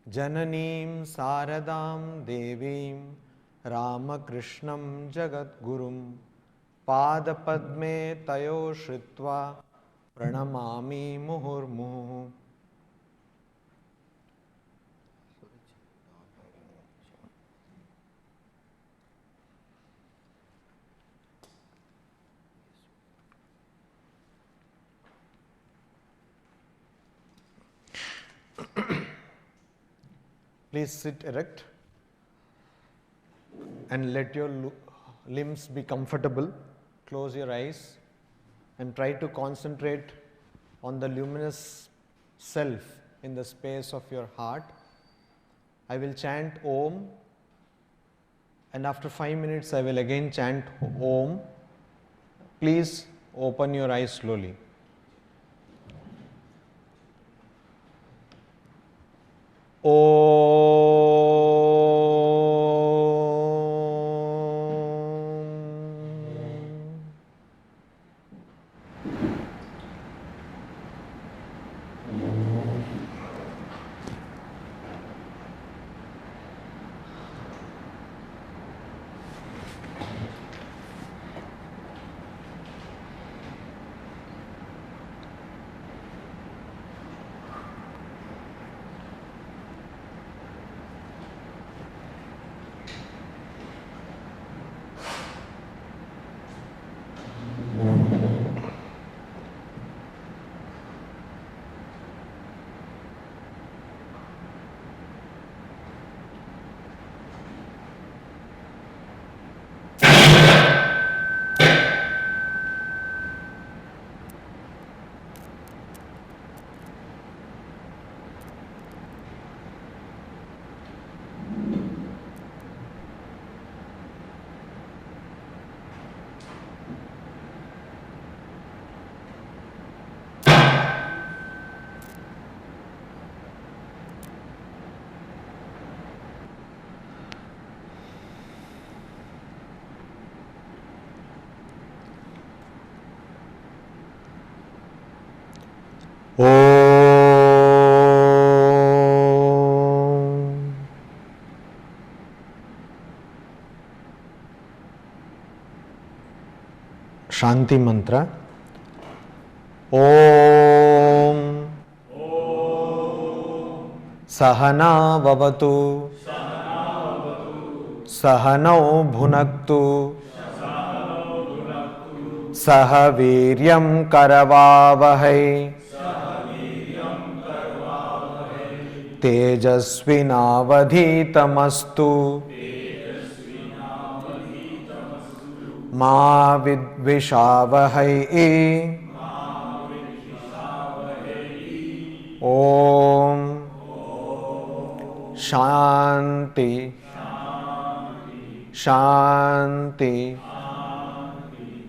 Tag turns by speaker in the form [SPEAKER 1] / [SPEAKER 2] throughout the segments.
[SPEAKER 1] Jananim Saradam Devim Ramakrishnam Jagadgurum Padapadme Tayo Shritva Pranamami Muhurmuhu. Please sit erect and let your limbs be comfortable. Close your eyes and try to concentrate on the luminous self in the space of your heart. I will chant Om, and after 5 minutes I will again chant Om. Please open your eyes slowly. Shanti mantra. Om Sahana Vavatu Sahanau Bhunaktu Sahaviryam Karavavahai Tejasvinavadhitamastu Ma Vidvishavahai. Om Shanti Shanti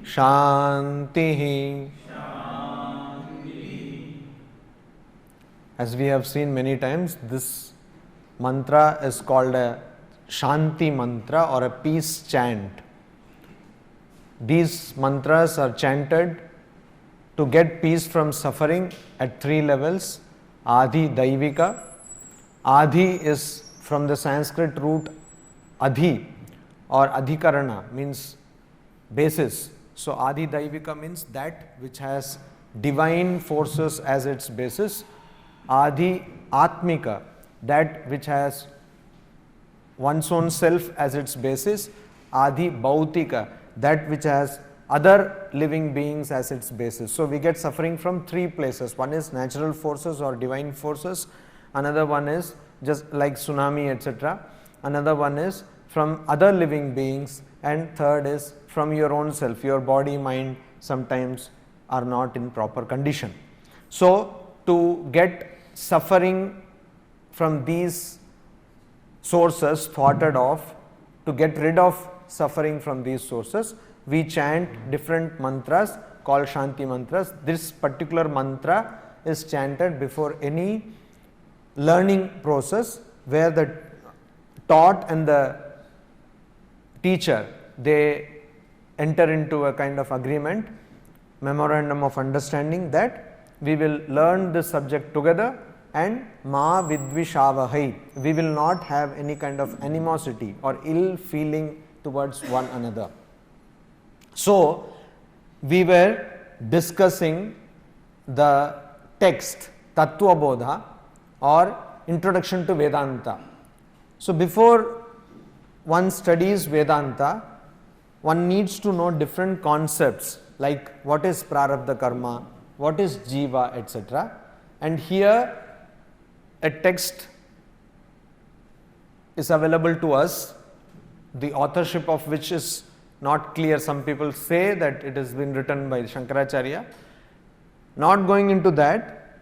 [SPEAKER 1] Shanti. As we have seen many times, this mantra is called a Shanti mantra or a peace chant. These mantras are chanted to get peace from suffering at 3 levels. Adi Daivika. Adi is from the Sanskrit root Adhi or Adhikarana, means basis. So Adi Daivika means that which has divine forces as its basis. Adi Atmika, that which has one's own self as its basis. Adi Bhautika, that which has other living beings as its basis. So we get suffering from 3 places. One is natural forces or divine forces. Another one is just like tsunami, etc. Another one is from other living beings. And third is from your own self. Your body, mind sometimes are not in proper condition. So to get suffering from these sources thwarted off, to get rid of suffering from these sources, we chant different mantras called Shanti mantras. This particular mantra is chanted before any learning process, where the taught and the teacher, they enter into a kind of agreement, memorandum of understanding, that we will learn this subject together and ma vidvishavahai. We will not have any kind of animosity or ill feeling towards one another. So, we were discussing the text Tattvabodha or Introduction to Vedanta. So, before one studies Vedanta, one needs to know different concepts like what is prarabdha karma, what is jiva, etc. And here a text is available to us, the authorship of which is not clear. Some people say that it has been written by Shankaracharya. Not going into that,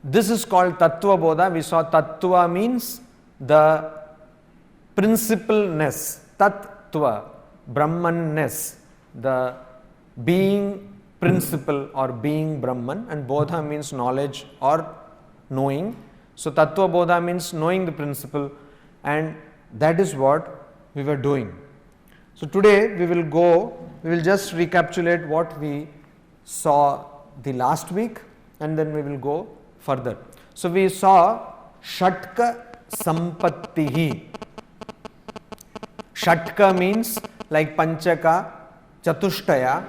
[SPEAKER 1] this is called Tattvabodha. We saw Tattva means the principalness, Tattva, Brahmanness, the being principle or being Brahman, and Bodha means knowledge or knowing. So, Tattvabodha means knowing the principle, and that is what we were doing. So, today we will just recapitulate what we saw the last week and then we will go further. So, we saw Shatka Sampattihi. Shatka means like Panchaka, Chatushtaya,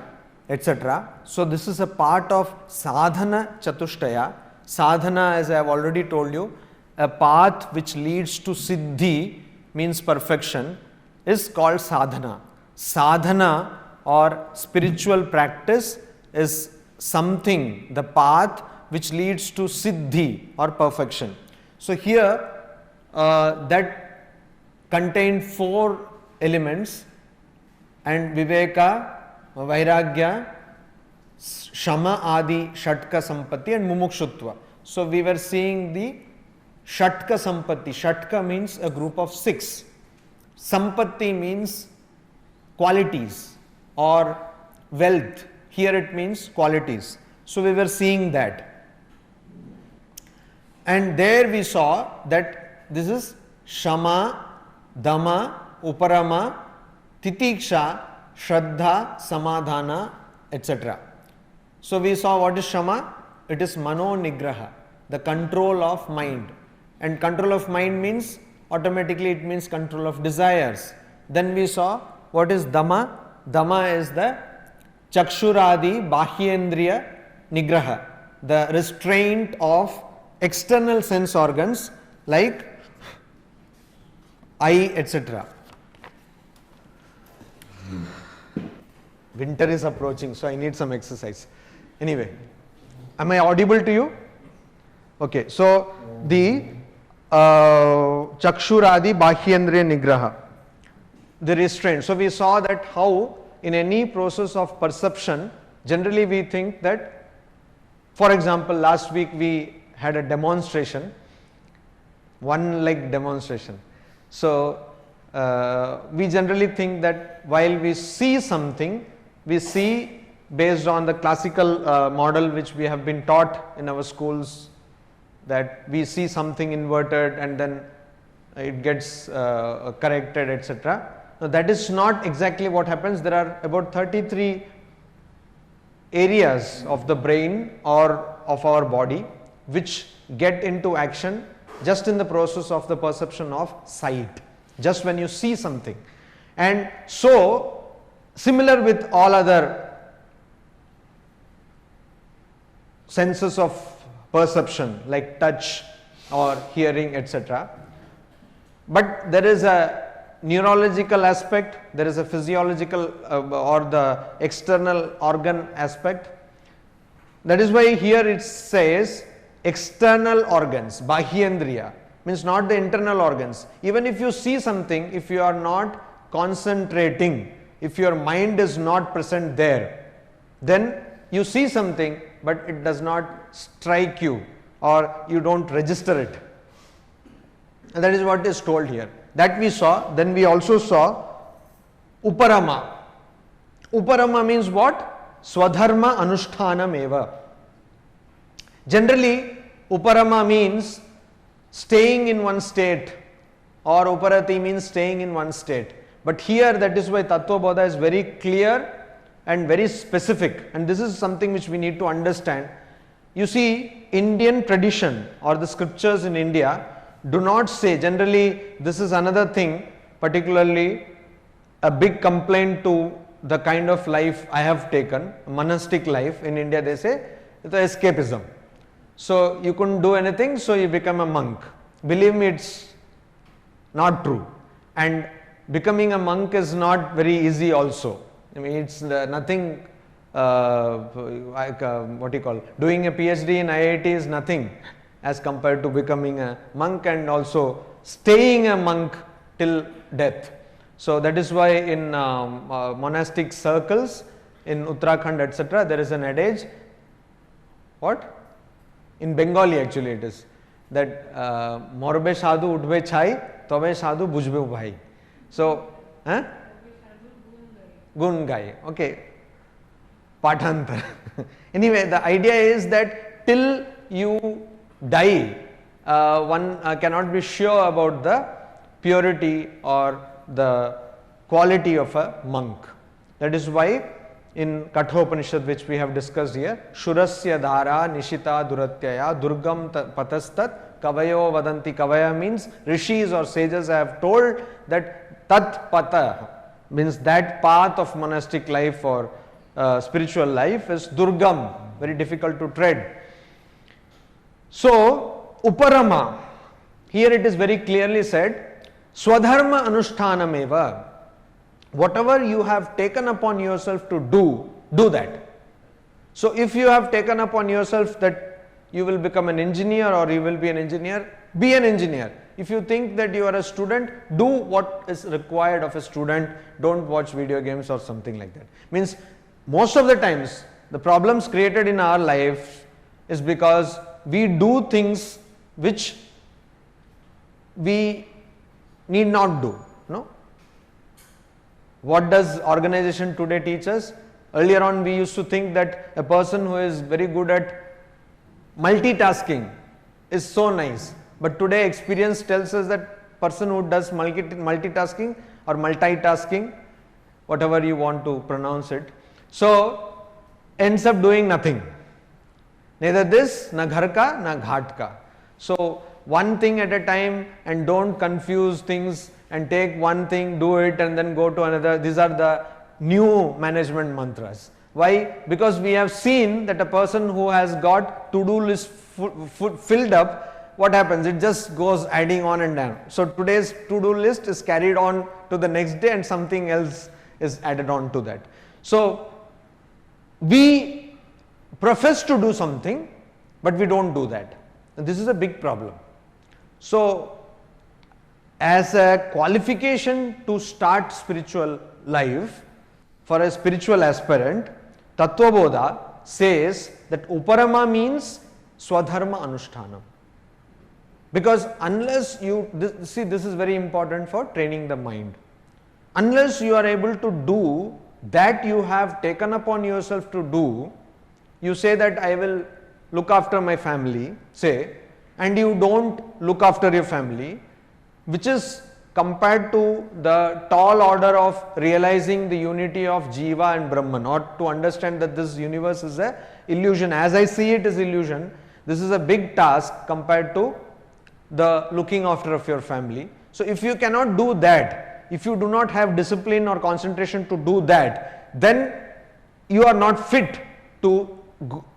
[SPEAKER 1] etc. So, this is a part of Sadhana Chatushtaya. Sadhana, as I have already told you, a path which leads to Siddhi, means perfection, is called sadhana. Sadhana or spiritual practice is something, the path which leads to Siddhi or perfection. So, here that contained 4 elements, and Viveka, Vairagya, Shama Adi, Shatka Sampatti and Mumukshutva. So, we were seeing the Shatka Sampatti. Shatka means a group of 6. Sampatti means qualities or wealth. Here it means qualities. So, we were seeing that. And there we saw that this is Shama, Dama, Uparama, Titiksha, Shraddha, Samadhana, etc. So, we saw what is Shama? It is Mano Nigraha, the control of mind. And control of mind means automatically it means control of desires. Then we saw what is Dama? Dama is the Chakshuradi Bahyendriya Nigraha, the restraint of external sense organs like eye, etc. Winter is approaching, so I need some exercise. Anyway, am I audible to you? Okay, so the Chakshuradi Bahyendriya Nigraha, the restraint. So, we saw that how in any process of perception, generally we think that, for example, last week we had a demonstration, one leg demonstration. So, we generally think that while we see something, we see based on the classical model which we have been taught in our schools, that we see something inverted and then it gets corrected, etc. Now, that is not exactly what happens. There are about 33 areas of the brain or of our body which get into action just in the process of the perception of sight, just when you see something. And so, similar with all other senses of perception like touch or hearing, etc. But there is a neurological aspect, there is a physiological or the external organ aspect. That is why here it says external organs, Bahyendriya, means not the internal organs. Even if you see something, if you are not concentrating, if your mind is not present there, then you see something but it does not strike you or you don't register it. And that is what is told here. That we saw. Then we also saw Uparama. Uparama means what? Swadharma Anushtanam eva. Generally, Uparama means staying in one state, or Uparati means staying in one state. But here, that is why Tattvabodha is very clear and very specific, and this is something which we need to understand. You see, Indian tradition or the scriptures in India do not say, generally this is another thing, particularly a big complaint to the kind of life I have taken, monastic life in India. They say it's escapism. So you couldn't do anything, so you become a monk. Believe me, it's not true. And becoming a monk is not very easy also. I mean, it's nothing what do you call, doing a PhD in IIT is nothing as compared to becoming a monk and also staying a monk till death. So that is why in monastic circles in Uttarakhand, etc., there is an adage, what? In Bengali actually it is, that morbe sadhu udbe chai, tobe sadhu bujbe bhai. So, gun gai, okay, pathantar. Anyway, the idea is that till you die, one cannot be sure about the purity or the quality of a monk. That is why in Kathopanishad, which we have discussed here, Shurasya dhara nishita duratyaya durgam patastat kavayo vadanti. Kavaya means rishis or sages have told that Tattvabodha means that path of monastic life or spiritual life is durgam, very difficult to tread. So, uparama, here it is very clearly said, swadharma anushtanameva. Whatever you have taken upon yourself to do, do that. So, if you have taken upon yourself that you will become an engineer or you will be an engineer, be an engineer. If you think that you are a student, do what is required of a student, don't watch video games or something like that. Means most of the times the problems created in our life is because we do things which we need not do. No? What does organization today teach us? Earlier on we used to think that a person who is very good at multitasking is so nice. But today experience tells us that person who does multitasking or multitasking, whatever you want to pronounce it, so ends up doing nothing. Neither this, na ghar ka, na ghat ka. So one thing at a time and don't confuse things and take one thing, do it and then go to another. These are the new management mantras. Why? Because we have seen that a person who has got to-do list filled up, what happens? It just goes adding on and down. So today's to-do list is carried on to the next day and something else is added on to that. So we profess to do something, but we don't do that. And this is a big problem. So as a qualification to start spiritual life for a spiritual aspirant, Tattwabodha says that Uparama means Swadharma Anushtanam. Because unless you, this is very important for training the mind. Unless you are able to do that you have taken upon yourself to do, you say that I will look after my family, say, and you don't look after your family, which is compared to the tall order of realizing the unity of Jiva and Brahman, or to understand that this universe is a illusion. As I see it is illusion, this is a big task compared to the looking after of your family. So if you cannot do that, if you do not have discipline or concentration to do that, then you are not fit to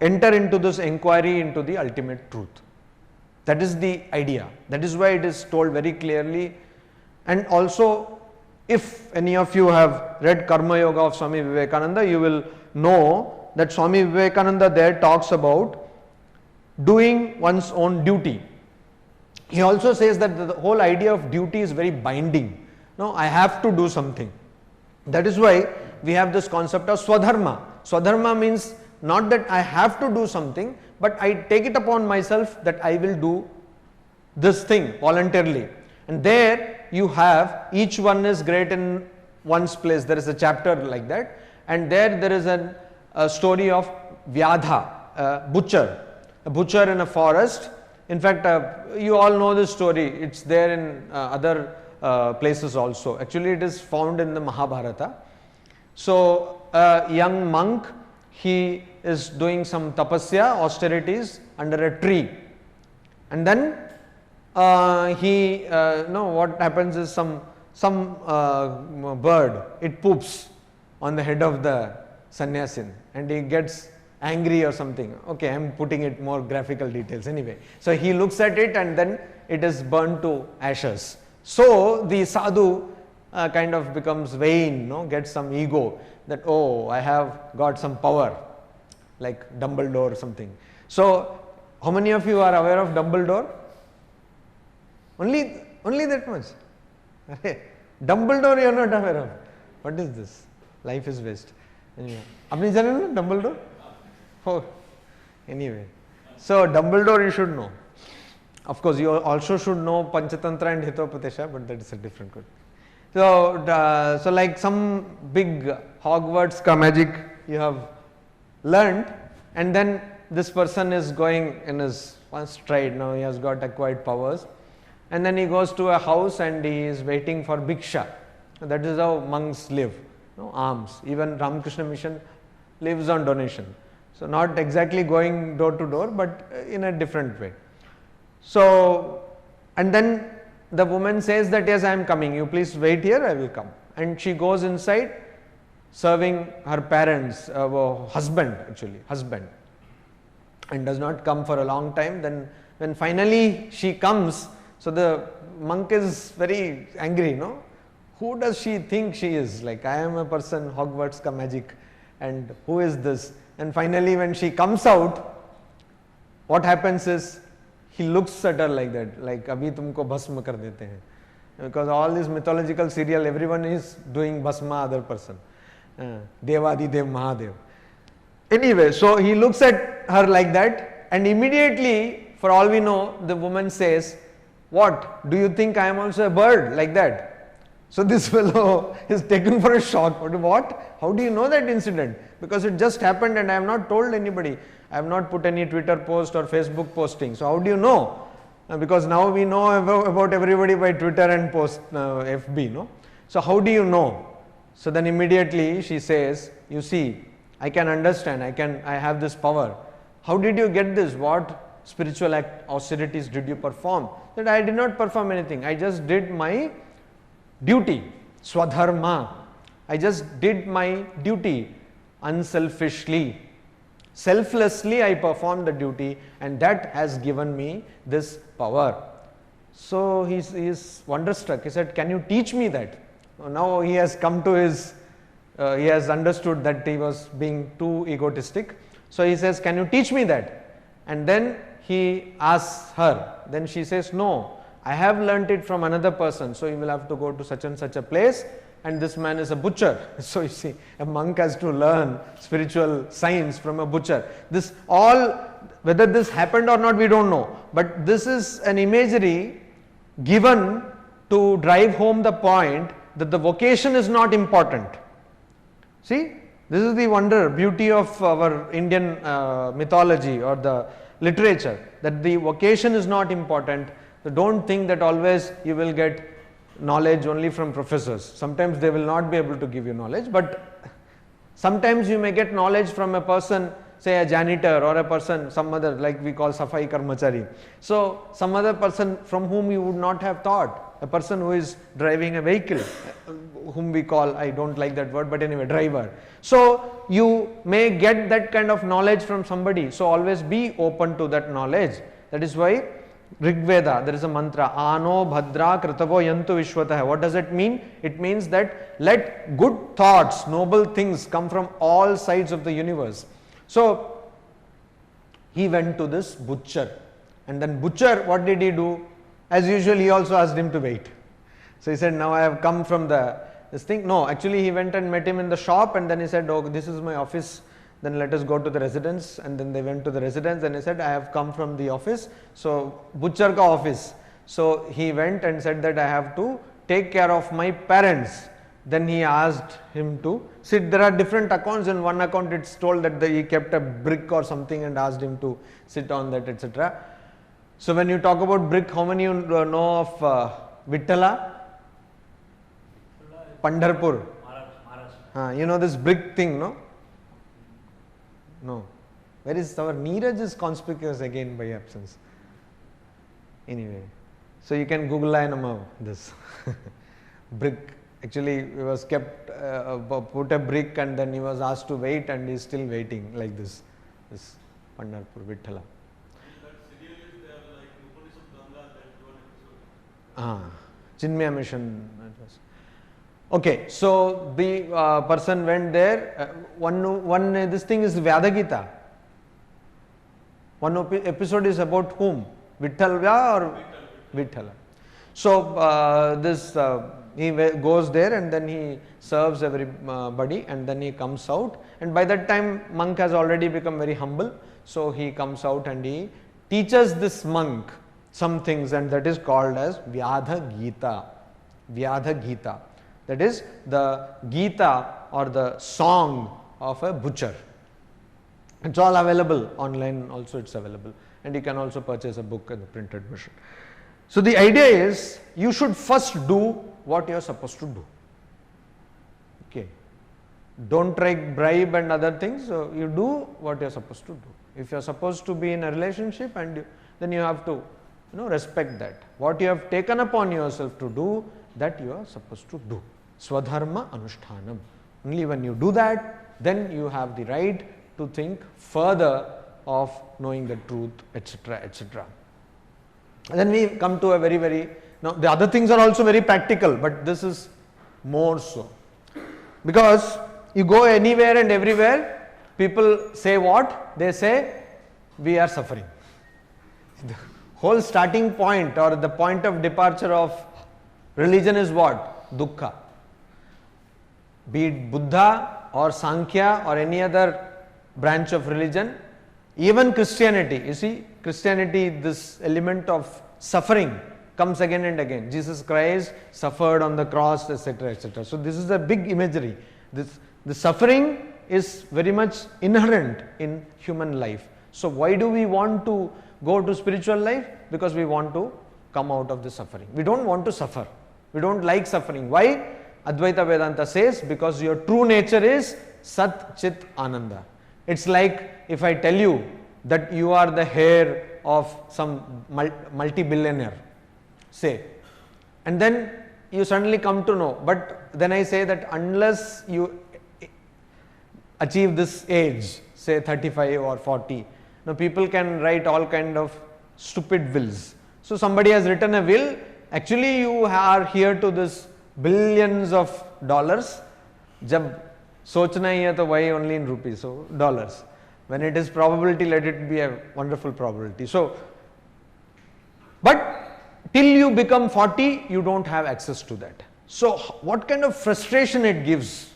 [SPEAKER 1] enter into this inquiry into the ultimate truth. That is the idea. That is why it is told very clearly. And also, if any of you have read Karma Yoga of Swami Vivekananda, you will know that Swami Vivekananda there talks about doing one's own duty. He also says that the whole idea of duty is very binding. No, I have to do something. That is why we have this concept of Swadharma. Swadharma means not that I have to do something, but I take it upon myself that I will do this thing voluntarily. And there you have, each one is great in one's place. There is a chapter like that. And there is a story of Vyadha, a butcher in a forest. In fact, you all know this story. It's there in other places also. Actually, it is found in the Mahabharata. So, a young monk, he is doing some tapasya, austerities under a tree, and then what happens is some bird, it poops on the head of the sannyasin and he gets angry or something. Okay, I am putting it more graphical details anyway. So he looks at it and then it is burned to ashes. So the sadhu kind of becomes vain, gets some ego that, oh, I have got some power, like Dumbledore or something. So how many of you are aware of Dumbledore? Only that much. Dumbledore you are not aware of. What is this? Life is waste. Anyway, apni jane na Dumbledore? Oh, anyway. So Dumbledore you should know. Of course, you also should know Panchatantra and Hitopatesha, but that is a different question. So like some big Hogwarts ka magic you have learned, and then this person is going in his one stride. Now he has got acquired powers, and then he goes to a house and he is waiting for Bhiksha. That is how monks live, alms. Even Ramakrishna mission lives on donation. So not exactly going door to door, but in a different way. So, and then the woman says that, yes, I am coming, you please wait here, I will come. And she goes inside serving her parents, husband, and does not come for a long time. Then when finally she comes, so the monk is very angry, who does she think she is? Like, I am a person, Hogwarts ka magic, and who is this? And finally when she comes out, what happens is, he looks at her like that, like abhi tumko bhasma kar dete hain. Because all this mythological serial, everyone is doing bhasma other person. Devadi Dev Mahadev. Anyway, so he looks at her like that, and immediately, for all we know, the woman says, what? Do you think I am also a bird like that? So this fellow is taken for a shock. What? How do you know that incident? Because it just happened and I have not told anybody. I have not put any Twitter post or Facebook posting. So how do you know? Because now we know about everybody by Twitter and post FB, no? So how do you know? So then immediately she says, you see, I can understand, I have this power. How did you get this? What spiritual austerities did you perform? That I did not perform anything. I just did my duty, swadharma. I just did my duty unselfishly. Selflessly I performed the duty, and that has given me this power. So he is wonderstruck. He said, can you teach me that? Now he has come to his, he has understood that he was being too egotistic. So he says, can you teach me that? And then he asks her. Then she says, no, I have learnt it from another person. So you will have to go to such and such a place. And this man is a butcher. So you see, a monk has to learn spiritual science from a butcher. This all, whether this happened or not, we don't know. But this is an imagery given to drive home the point that the vocation is not important. See, this is the wonder, beauty of our Indian mythology or the literature, that the vocation is not important. So don't think that always you will get knowledge only from professors. Sometimes they will not be able to give you knowledge, but sometimes you may get knowledge from a person, say a janitor or a person, some other, like we call Safai Karmachari. So some other person from whom you would not have thought, a person who is driving a vehicle, whom we call, I don't like that word, but anyway, driver. So you may get that kind of knowledge from somebody. So always be open to that knowledge. That is why Rig Veda, there is a mantra, Ano Bhadra Kritavo Yantu Vishwatah. What does it mean? It means that let good thoughts, noble things come from all sides of the universe. So he went to this butcher, and then butcher, what did he do? As usual, he also asked him to wait. So he said, now I have come from this thing. No, actually he went and met him in the shop, and then he said, oh, this is my office. Then let us go to the residence. And then they went to the residence, and he said, I have come from the office. So butcher ka office. So he went and said that I have to take care of my parents. Then he asked him to sit. There are different accounts. In one account it's told that he kept a brick or something and asked him to sit on that, etc. So when you talk about brick, how many you know of Vittala? Pandharpur. You know this brick thing, no? No. Where is our Neeraj is conspicuous again by absence. Anyway, so you can Google this brick. Actually, he was kept, put a brick and then he was asked to wait and he is still waiting like this. This Pandharpur Vithala. Chinmaya mission. Okay, so the person went there. One this thing is Vyadagita. One episode is about whom? Vithalya or Vithala. So he goes there and then he serves everybody and then he comes out, and by that time monk has already become very humble. So he comes out and he teaches this monk some things, and that is called as Vyadha Gita. Vyadha Gita. That is the Gita or the song of a butcher. It's all available online, also it's available, and you can also purchase a book in the printed version. So the idea is you should first do what you are supposed to do. Okay. Don't try bribe and other things. So you do what you are supposed to do. If you are supposed to be in a relationship, and then you have to respect that. What you have taken upon yourself to do, that you are supposed to do. Swadharma Anushtanam. Only when you do that, then you have the right to think further of knowing the truth, etc., etc. Then we come to a very, now the other things are also very practical, but this is more so. Because you go anywhere and everywhere, people say what? They say, we are suffering. The whole starting point or the point of departure of religion is what? Dukkha. Be it Buddha or Sankhya or any other branch of religion, even Christianity. You see, Christianity, this element of suffering comes again and again. Jesus Christ suffered on the cross, etc., etc. So this is a big imagery. The suffering is very much inherent in human life. So why do we want to go to spiritual life? Because we want to come out of the suffering. We don't want to suffer. We don't like suffering. Why? Advaita Vedanta says, because your true nature is Sat Chit Ananda. It's like if I tell you that you are the heir of some multi-billionaire, say, and then you suddenly come to know, but then I say that unless you achieve this age, say 35 or 40, now people can write all kind of stupid wills. So somebody has written a will, actually you are here to this billions of dollars, jab sochna hai to why only in rupees, so dollars. When it is probability, let it be a wonderful probability. So, but till you become 40, you don't have access to that. So what kind of frustration it gives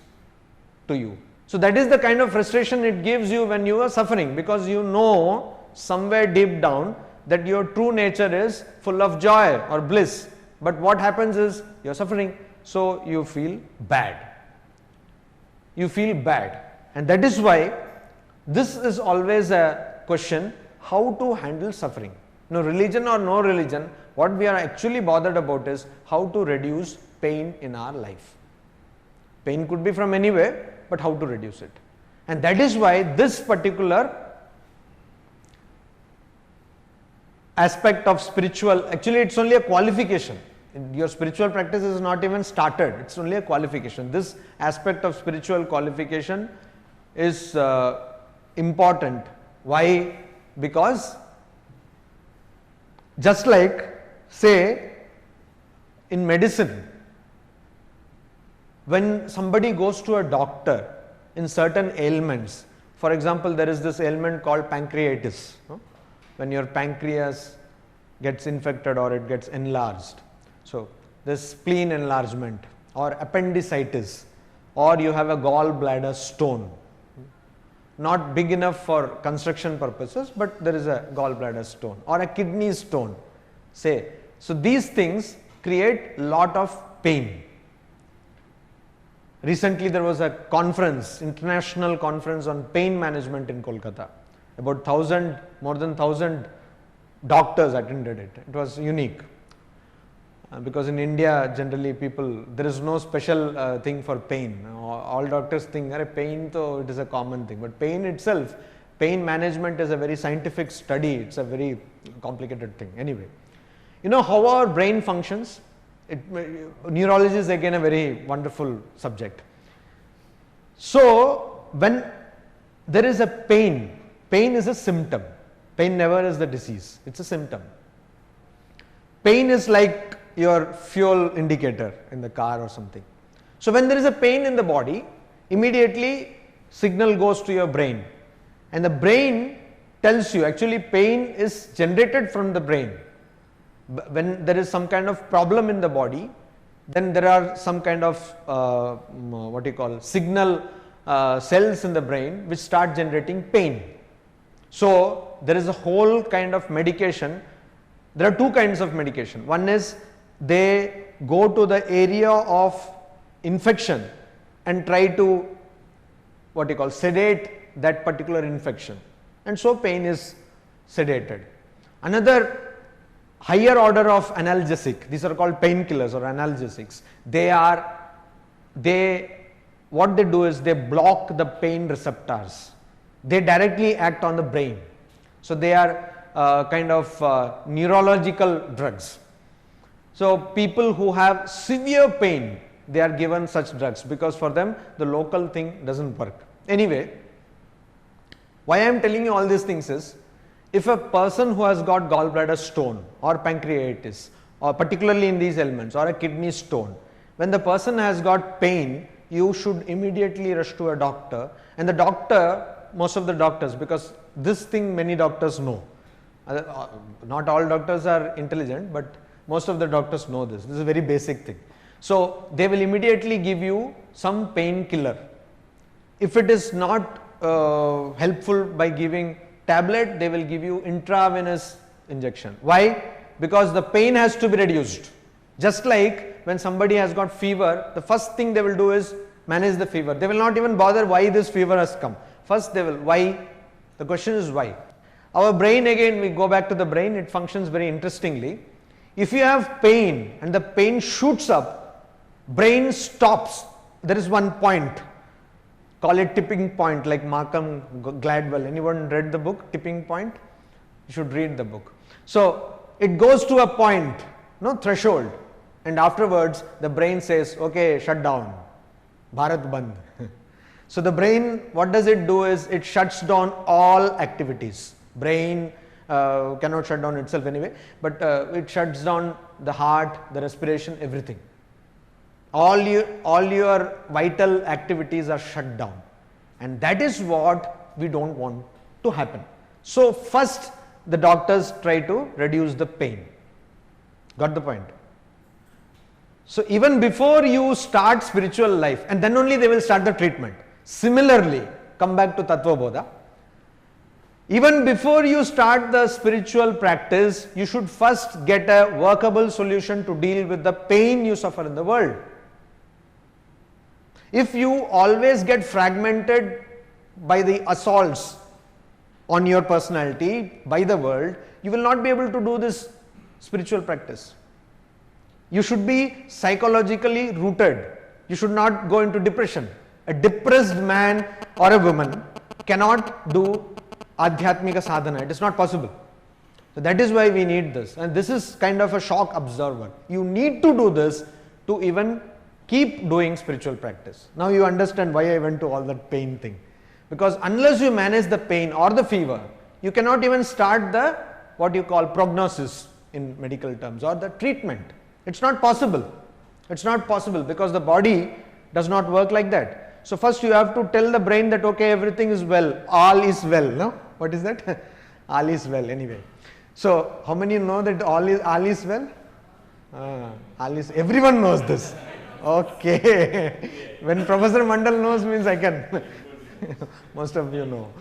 [SPEAKER 1] to you? So that is the kind of frustration it gives you when you are suffering, because you know somewhere deep down that your true nature is full of joy or bliss. But what happens is you are suffering, so you feel bad. You feel bad, and that is why this is always a question, how to handle suffering. No religion or no religion, what we are actually bothered about is how to reduce pain in our life. Pain could be from anywhere, but how to reduce it. And that is why this particular aspect of spiritual, actually it's only a qualification. Your spiritual practice is not even started, it's only a qualification. This aspect of spiritual qualification is important. Why? Because just like, say, in medicine, when somebody goes to a doctor in certain ailments, for example, there is this ailment called pancreatitis, when your pancreas gets infected or it gets enlarged. So this spleen enlargement or appendicitis, or you have a gallbladder stone, not big enough for construction purposes, but there is a gallbladder stone or a kidney stone, say. So these things create lot of pain. Recently there was a conference, international conference on pain management in Kolkata. About more than 1,000 doctors attended it. It was unique. Because in India, generally people, there is no special thing for pain. All doctors think, pain, though it is a common thing. But pain itself, pain management is a very scientific study. It's a very complicated thing. Anyway, you know how our brain functions? Neurology is again a very wonderful subject. So, when there is a pain, pain is a symptom. Pain never is the disease. It's a symptom. Pain is like your fuel indicator in the car or something. So, when there is a pain in the body, immediately signal goes to your brain, and the brain tells you, actually pain is generated from the brain. When there is some kind of problem in the body, then there are some kind of what you call signal cells in the brain which start generating pain. So, there is a whole kind of medication. There are two kinds of medication. One is they go to the area of infection and try to what you call sedate that particular infection, and so pain is sedated. Another higher order of analgesic, these are called painkillers or analgesics. What they do is they block the pain receptors. They directly act on the brain. So they are kind of neurological drugs. So people who have severe pain, they are given such drugs because for them the local thing doesn't work. Anyway, why I am telling you all these things is, if a person who has got gallbladder stone or pancreatitis, or particularly in these elements, or a kidney stone, when the person has got pain, you should immediately rush to a doctor, and the doctor, most of the doctors, because this thing many doctors know, not all doctors are intelligent, but most of the doctors know this. This is a very basic thing. So they will immediately give you some painkiller. If it is not helpful by giving tablet, they will give you intravenous injection. Why? Because the pain has to be reduced. Just like when somebody has got fever, the first thing they will do is manage the fever. They will not even bother why this fever has come. First they will, why? The question is why. Our brain, again we go back to the brain, it functions very interestingly. If you have pain and the pain shoots up, brain stops. There is one point, call it tipping point, like Malcolm Gladwell. Anyone read the book Tipping Point? You should read the book. So it goes to a point, no threshold, and afterwards the brain says, okay, shut down, Bharat Bandh. So the brain, what does it do is it shuts down all activities. Brain cannot shut down itself anyway, but it shuts down the heart, the respiration, everything. All your vital activities are shut down, and that is what we don't want to happen. So first the doctors try to reduce the pain. Got the point? So even before you start spiritual life, and then only they will start the treatment. Similarly, come back to Tattvabodha. Even before you start the spiritual practice, you should first get a workable solution to deal with the pain you suffer in the world. If you always get fragmented by the assaults on your personality by the world, you will not be able to do this spiritual practice. You should be psychologically rooted. You should not go into depression. A depressed man or a woman cannot do adhyatmika sadhana. It is not possible. So that is why we need this, and this is kind of a shock absorber. You need to do this to even keep doing spiritual practice. Now you understand why I went to all that pain thing. Because unless you manage the pain or the fever, you cannot even start the what you call prognosis in medical terms, or the treatment. It's not possible. It's not possible because the body does not work like that. So first you have to tell the brain that okay, everything is well, all is well. No? What is that? All is well anyway. So how many know that all is well? All is, everyone knows this. Okay. When Professor Mandal knows means I can. Most of you know.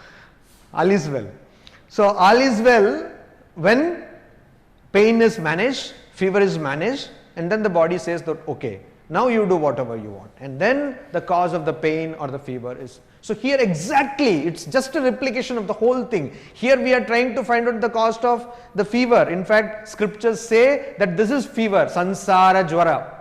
[SPEAKER 1] All is well. So all is well when pain is managed, fever is managed, and then the body says that okay, now you do whatever you want, and then the cause of the pain or the fever is. So here exactly, it's just a replication of the whole thing. Here we are trying to find out the cause of the fever. In fact, scriptures say that this is fever, sansara jvara.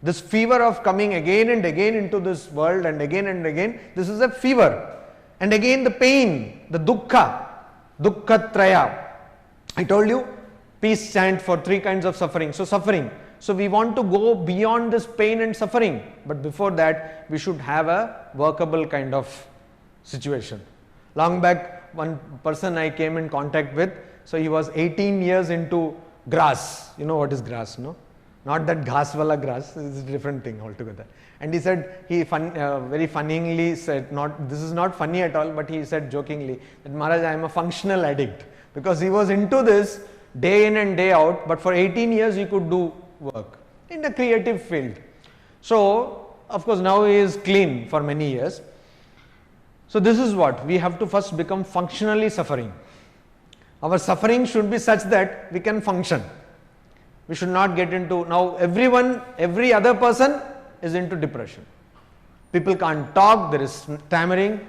[SPEAKER 1] This fever of coming again and again into this world and again, this is a fever. And again the pain, the dukkha, dukkhatraya. I told you, peace chant for 3 kinds of suffering. So suffering. So we want to go beyond this pain and suffering. But before that, we should have a workable kind of situation. Long back, one person I came in contact with, so he was 18 years into grass. You know what is grass, no? Not that ghas wala grass, it's a different thing altogether. And he said, very funnily said, this is not funny at all, but he said jokingly that Maharaj, I am a functional addict, because he was into this day in and day out, but for 18 years he could do work in the creative field. So, of course, now he is clean for many years. So, this is what we have to first become functionally suffering. Our suffering should be such that we can function. We should not get into, now every other person is into depression. People can't talk, there is stammering.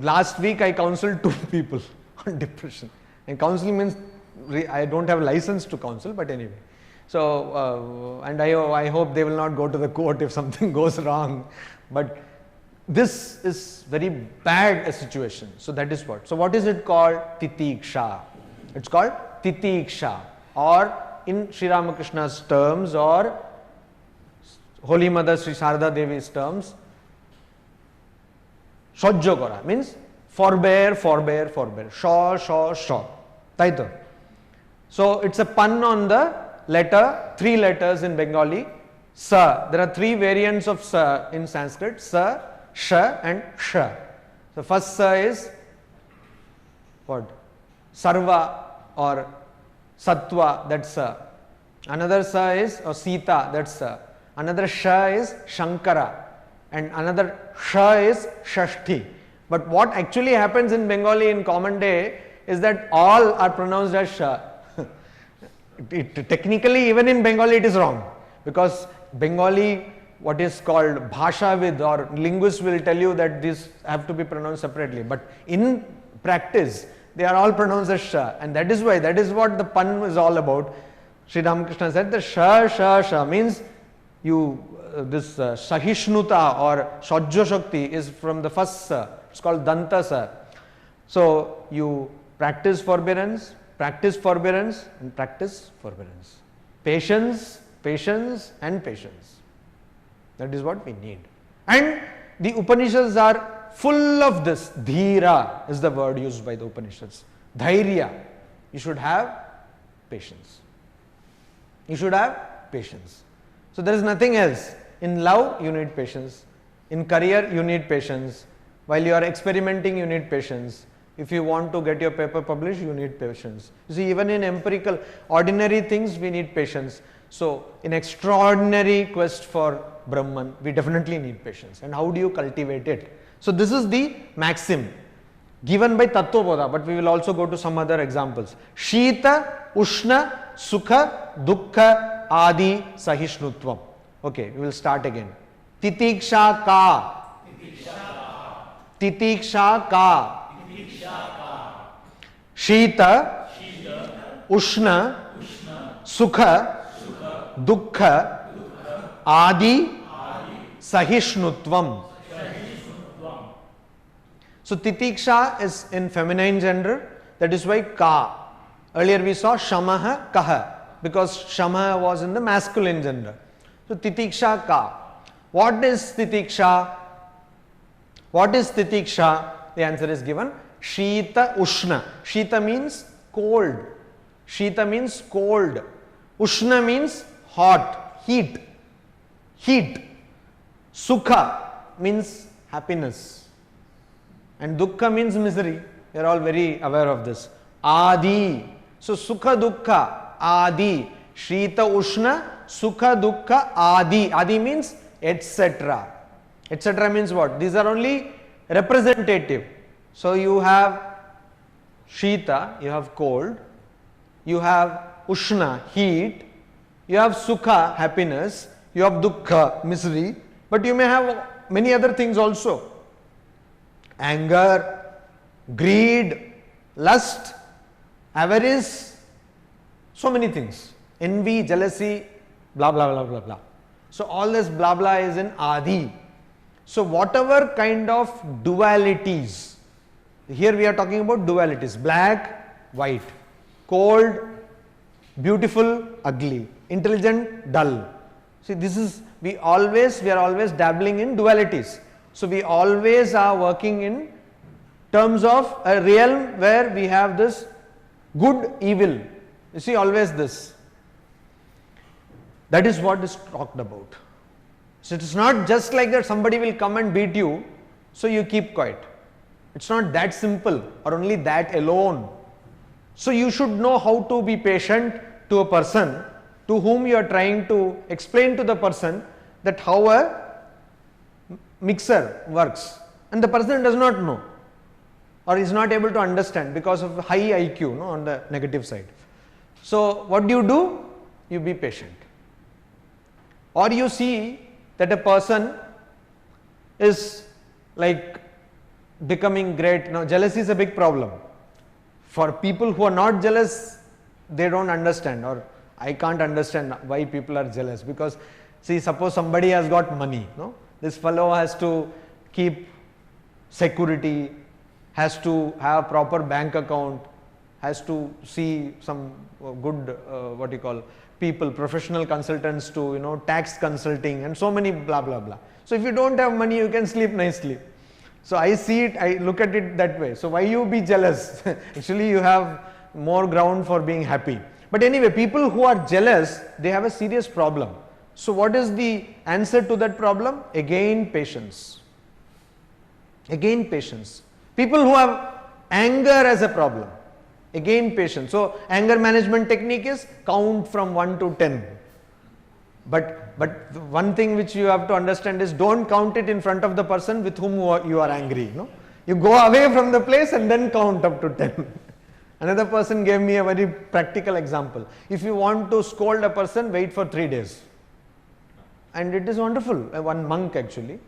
[SPEAKER 1] Last week I counseled 2 people on depression. And counseling means, I don't have license to counsel, but anyway. So, and I hope they will not go to the court if something goes wrong. But this is very bad a situation. So that is what. So what is it called? Titiksha. It's called Titiksha, or in Sri Ramakrishna's terms, or Holy Mother Sri Sarada Devi's terms, Shojjo Kora means forbear, forbear, forbear. Sho. Taito. So it's a pun on the letter, 3 letters in Bengali, Sa. There are 3 variants of Sa in Sanskrit, Sa, Sha and Sha. The first Sa is what? Sarva or Sattva, that's Sa. Another Sa is, or Sita, that's Sa. Another Sha is Shankara, and another Sha is Shashti. But what actually happens in Bengali in common day is that all are pronounced as Sha. Technically, even in Bengali it is wrong, because Bengali, what is called Bhashavid or linguists will tell you that these have to be pronounced separately, but in practice they are all pronounced as Sha, and that is why, that is what the pun is all about. Sri Ramakrishna said the Sha means you, this Sahishnuta or Shojjo Shakti is from the first Sa, it's called Danta Sa. So you practice forbearance, and practice forbearance. Patience and patience. That is what we need. And the Upanishads are full of this. Dhira is the word used by the Upanishads. Dhairya. You should have patience. So there is nothing else. In love, you need patience. In career, you need patience. While you are experimenting, you need patience. If you want to get your paper published, you need patience. You see, even in empirical, ordinary things, we need patience. So, in extraordinary quest for Brahman, we definitely need patience. And how do you cultivate it? So, this is the maxim given by Tattwabodha, but we will also go to some other examples. Shita, Ushna, Sukha, Dukkha, Adi, Sahishnutvam. Okay, we will start again. Titiksha ka. Titiksha ka. Shita, Ushna, Sukha, Dukkha, Adi, Sahishnutvam. So Titiksha is in feminine gender, that is why Ka. Earlier we saw Shamaha, Kaha, because Shamaha was in the masculine gender. So Titiksha Ka. What is Titiksha? The answer is given. Shita Ushna. Shita means cold. Ushna means hot, heat. Sukha means happiness. And Dukkha means misery. You are all very aware of this. Adi. So Sukha Dukkha, Adi. Shita Ushna, Sukha Dukkha, Adi. Adi means etc. Etc. means what? These are only representative. So you have Shita, you have cold, you have Ushna, heat, you have Sukha, happiness, you have Dukkha, misery, but you may have many other things also. Anger, greed, lust, avarice, so many things. Envy, jealousy, blah blah blah blah blah. So all this blah blah is in Adi. So whatever kind of dualities Here we are talking about dualities, black, white, cold, beautiful, ugly, intelligent, dull. See, this is, we are always dabbling in dualities. So we always are working in terms of a realm where we have this good, evil. You see, always this. That is what is talked about. So it is not just like that somebody will come and beat you, so you keep quiet. It's not that simple or only that alone. So you should know how to be patient to a person to whom you are trying to explain to the person that how a mixer works, and the person does not know or is not able to understand because of high IQ on the negative side. So what do? You be patient. Or you see that a person is like becoming great. Now jealousy is a big problem. For people who are not jealous, they don't understand, or I can't understand why people are jealous, because see, suppose somebody has got money, this fellow has to keep security, has to have proper bank account, has to see some good people, professional consultants to tax consulting and so many blah blah blah. So if you don't have money, you can sleep nicely. So I see it, I look at it that way. So why you be jealous? Actually you have more ground for being happy. But anyway, people who are jealous, they have a serious problem. So what is the answer to that problem? Again patience. Again patience. People who have anger as a problem, again patience. So anger management technique is count from 1 to 10. But one thing which you have to understand is, don't count it in front of the person with whom you are angry. You go away from the place and then count up to 10. Another person gave me a very practical example. If you want to scold a person, wait for 3 days. And it is wonderful. One monk actually.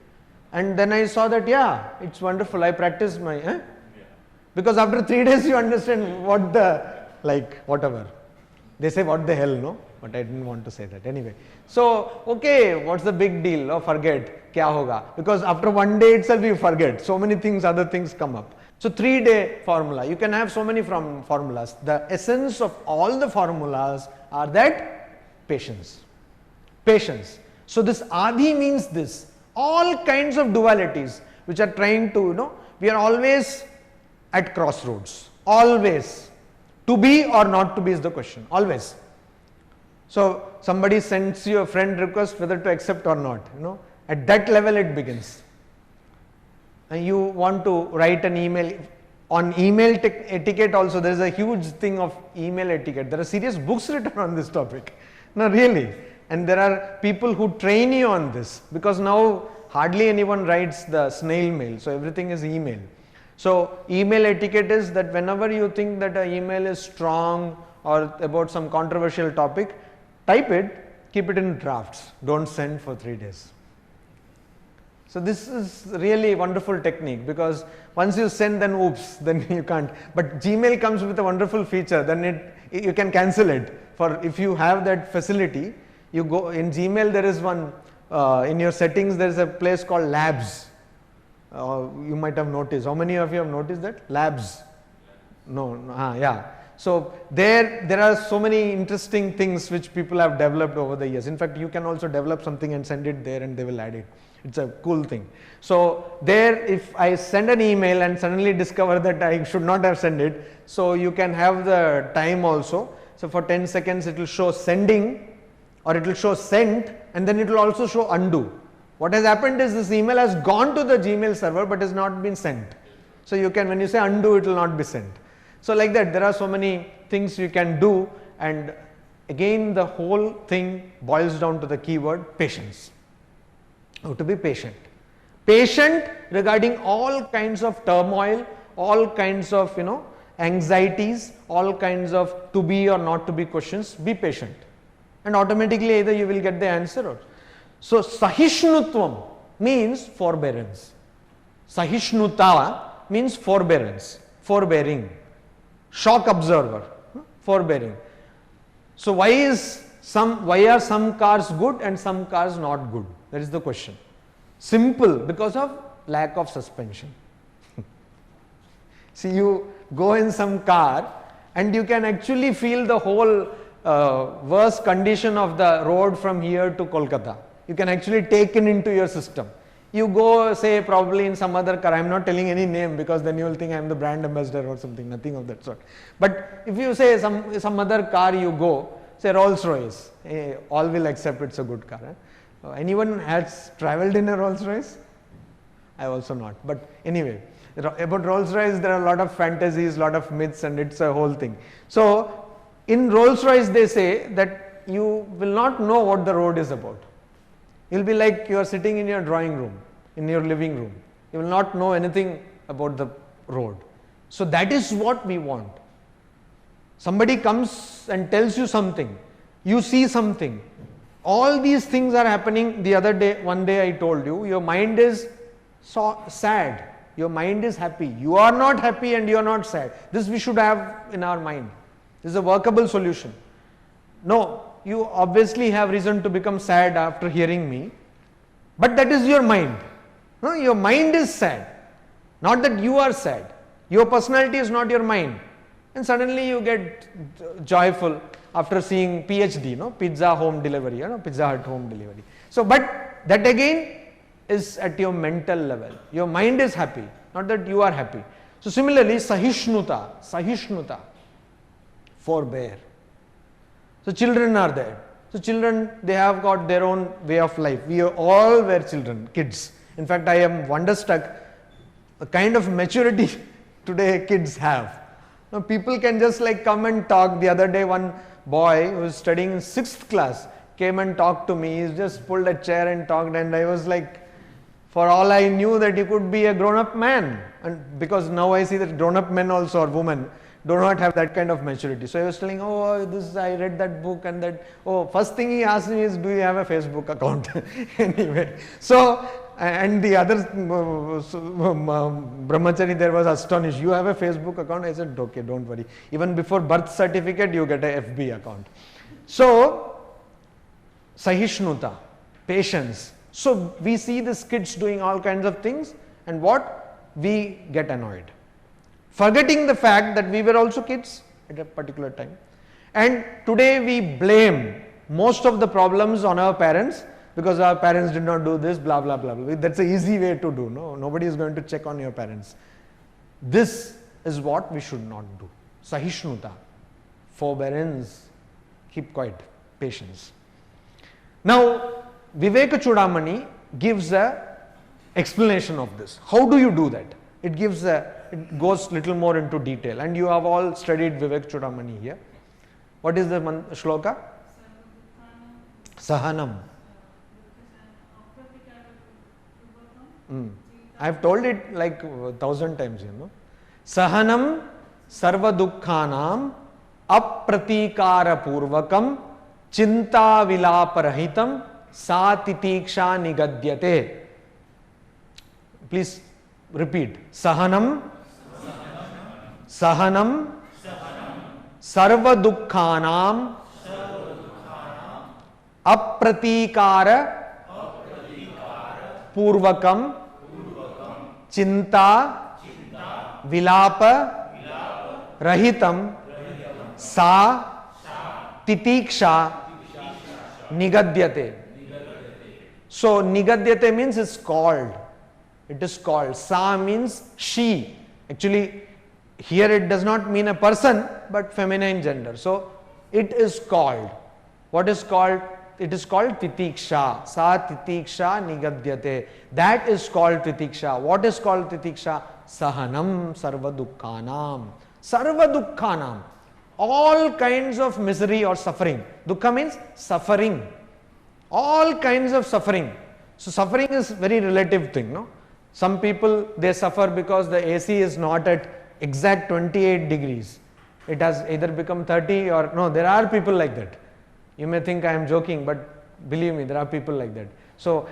[SPEAKER 1] And then I saw that, yeah, it's wonderful. I practiced my, because after 3 days you understand what the, whatever. They say what the hell, no? But I didn't want to say that anyway. So, okay, what's the big deal? Oh, forget, kya hoga? Because after 1 day itself you forget. So many things, other things come up. So 3-day formula, you can have so many formulas. The essence of all the formulas are that patience. Patience. So this Adi means this. All kinds of dualities which are trying to, we are always at crossroads. Always. To be or not to be is the question. Always. So somebody sends you a friend request whether to accept or not. At that level it begins. And you want to write an email. On email etiquette also, there is a huge thing of email etiquette. There are serious books written on this topic. No, really. And there are people who train you on this, because now hardly anyone writes the snail mail. So everything is email. So email etiquette is that whenever you think that an email is strong or about some controversial topic, type it, keep it in drafts. Don't send for 3 days. So this is really a wonderful technique, because once you send, then oops, then you can't. But Gmail comes with a wonderful feature, then you can cancel it. For if you have that facility, you go in Gmail, there is one, in your settings there is a place called labs. You might have noticed. How many of you have noticed that? Labs. No, yeah. So there are so many interesting things which people have developed over the years. In fact, you can also develop something and send it there and they will add it. It's a cool thing. So there, if I send an email and suddenly discover that I should not have sent it, so you can have the time also. So for 10 seconds it will show sending, or it will show sent, and then it will also show undo. What has happened is this email has gone to the Gmail server but has not been sent. So you can, when you say undo, it will not be sent. So like that, there are so many things you can do, and again the whole thing boils down to the keyword patience. How to be patient. Patient regarding all kinds of turmoil, all kinds of anxieties, all kinds of to be or not to be questions. Be patient, and automatically either you will get the answer or. So sahishnutvam means forbearance. Sahishnutava means forbearance, forbearing. Shock absorber, forbearing. So why are some cars good and some cars not good? That is the question. Simple, because of lack of suspension. See, you go in some car and you can actually feel the whole worst condition of the road from here to Kolkata. You can actually take it into your system. You go, say, probably in some other car, I am not telling any name because then you will think I am the brand ambassador or something, nothing of that sort. But if you say some other car you go, say Rolls Royce, all will accept it's a good car. Anyone has travelled in a Rolls Royce? I also not. But anyway, about Rolls Royce there are a lot of fantasies, lot of myths, and it's a whole thing. So in Rolls Royce they say that you will not know what the road is about. You will be like you are sitting in your drawing room, in your living room. You will not know anything about the road. So that is what we want. Somebody comes and tells you something, you see something. All these things are happening. The other day, one day I told you, your mind is so sad, your mind is happy. You are not happy and you are not sad. This we should have in our mind. This is a workable solution. No, you obviously have reason to become sad after hearing me, but that is your mind. No, your mind is sad, not that you are sad. Your personality is not your mind. And suddenly you get joyful after seeing PhD, pizza home delivery, Pizza Hut home delivery. So, but that again is at your mental level. Your mind is happy, not that you are happy. So similarly, Sahishnuta, forbear. So children are there. So children, they have got their own way of life. We all were children, kids. In fact, I am wonderstruck the kind of maturity today kids have. Now people can just like come and talk. The other day one boy who was studying in 6th class came and talked to me. He just pulled a chair and talked, and I was like, for all I knew that he could be a grown-up man. And because now I see that grown-up men also or women do not have that kind of maturity. So I was telling, I read that book and that, first thing he asked me is, do you have a Facebook account? Anyway, so, and the other brahmachari there was astonished, you have a Facebook account? I said, okay, don't worry. Even before birth certificate, you get a FB account. So, Sahishnuta, patience. So, we see these kids doing all kinds of things, and what? We get annoyed. Forgetting the fact that we were also kids at a particular time. And today we blame most of the problems on our parents because our parents did not do this, blah, blah, blah, blah. That's an easy way to do. No, nobody is going to check on your parents. This is what we should not do. Sahishnuta, forbearance, keep quiet, patience. Now, Viveka Chudamani gives a explanation of this. How do you do that? It goes little more into detail, and you have all studied Vivek Chudamani here. What is the shloka? Sahanam. I have told it like 1,000 times, Sahanam sarva dukkhanam apratikara purvakam chinta vilaparahitam satitiksha nigadyate. Please repeat. Sahanam sarva dukkhanam apratikara purvakam chinta vilapa rahitam sa titiksha nigadyate. So nigadyate means it's called. It is called. Sa means she. Actually, here it does not mean a person, but feminine gender. So, it is called. What is called? It is called titiksha. Sa titiksha nigadyate. That is called titiksha. What is called titiksha? Sahanam sarva dukkhanam. Sarva dukkhanam. All kinds of misery or suffering. Dukkha means suffering. All kinds of suffering. So, suffering is very relative thing, no? Some people, they suffer because the AC is not at exact 28 degrees. It has either become 30 or no, there are people like that. You may think I am joking, but believe me, there are people like that. So,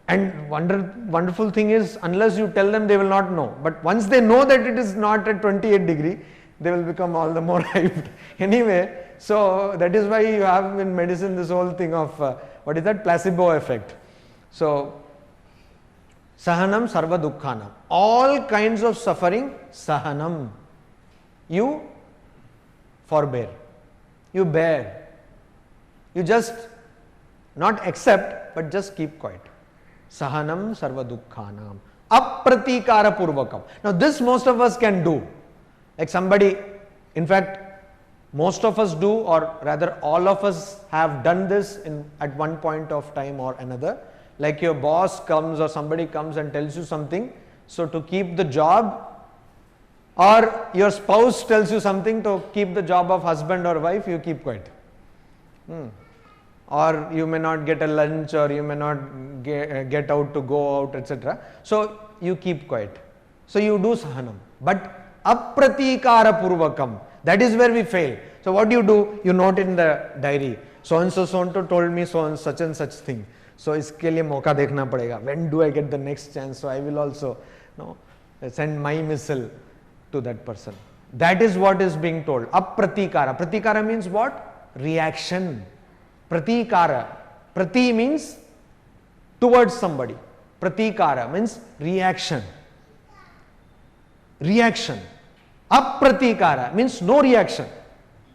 [SPEAKER 1] and wonderful thing is, unless you tell them, they will not know. But once they know that it is not at 28 degree, they will become all the more hyped. Anyway, so that is why you have in medicine this whole thing of, what is that? Placebo effect. So, Sahanam sarva dukkhanam. All kinds of suffering, sahanam. You forbear. You bear. You just not accept, but just keep quiet. Sahanam sarva dukkhanam. Apratikara purvakam. Now this most of us can do. Like somebody, in fact, most of us do, or rather all of us have done this at one point of time or another. Like your boss comes or somebody comes and tells you something, so to keep the job, or your spouse tells you something to keep the job of husband or wife, you keep quiet. Or you may not get a lunch, or you may not get out to go out, etc. So you keep quiet. So you do sahanam. But apratikara purvakam, that is where we fail. So what do? You note in the diary, so and so told me so and such thing. So iske liye mauka dekhna padega. When do I get the next chance? So I will also send my missile to that person. That is what is being told. Apratikara. Pratikara means what? Reaction. Pratikara. Prati means towards somebody. Pratikara means reaction. Reaction. Apratikara means no reaction.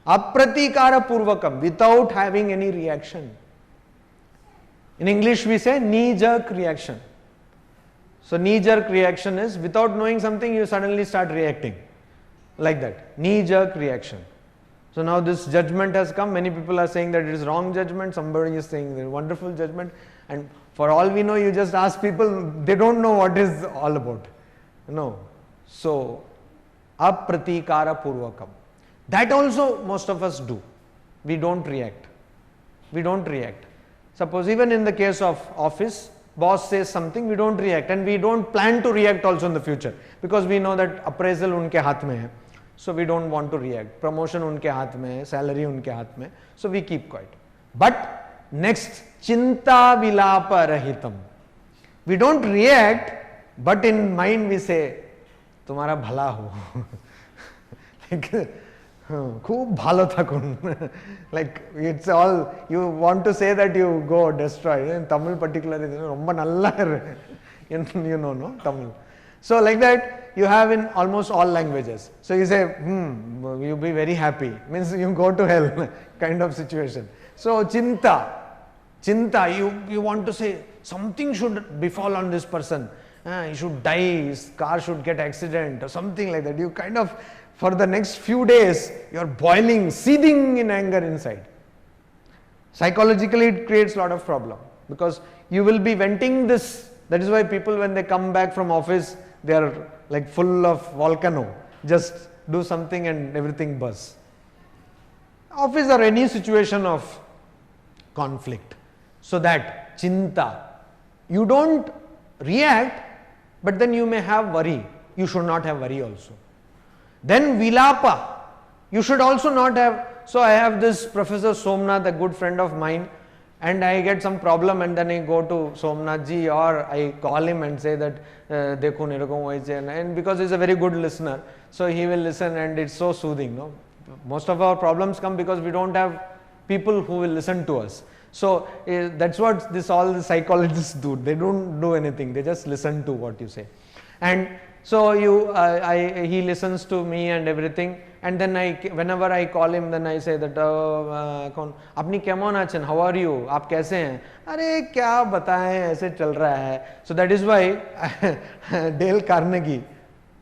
[SPEAKER 1] Apratikara purvakam, without having any reaction. In English we say knee-jerk reaction. So knee-jerk reaction is without knowing something, you suddenly start reacting. Like that. Knee-jerk reaction. So now this judgment has come. Many people are saying that it is wrong judgment. Somebody is saying it is wonderful judgment. And for all we know, you just ask people, they don't know what is all about. No. So apratikara purvakam. That also most of us do. We don't react. We don't react. Suppose even in the case of office, boss says something, we don't react, and we don't plan to react also in the future, because we know that appraisal unke haath mein hai. So we don't want to react. Promotion unke haath mein hai, salary unke haath mein. So we keep quiet. But next, chinta vilapa rahitam. We don't react, but in mind we say, tumhara bhala ho. Like, खूब भालो था कुन. Like it's all, you want to say that you go destroy. In Tamil particularly, romba nalla iru. You know, no? Tamil. So like that, you have in almost all languages. So you say, you'll be very happy. Means you go to hell kind of situation. So chinta, you want to say something should befall on this person. He should die, his car should get accident or something like that. You kind of, for the next few days, you are boiling, seething in anger inside. Psychologically, it creates a lot of problem, because you will be venting this. That is why people, when they come back from office, they are like full of volcano. Just do something and everything bursts. Office or any situation of conflict. So that chinta, you don't react, but then you may have worry. You should not have worry also. Then vilapa, you should also not have. So I have this Professor Somnath, a good friend of mine, and I get some problem, and then I go to Somnath ji, or I call him and say that dekho nereko, and because he's a very good listener, so he will listen, and it's so soothing. No, most of our problems come because we don't have people who will listen to us. So that's what all the psychologists do. They don't do anything. They just listen to what you say. And so he listens to me and everything. And then whenever I call him, then I say that, apni kemon achen, how are you? Aap kaise hain? Arey kya bataएं, ऐसे चल रहा है. So that is why Dale Carnegie,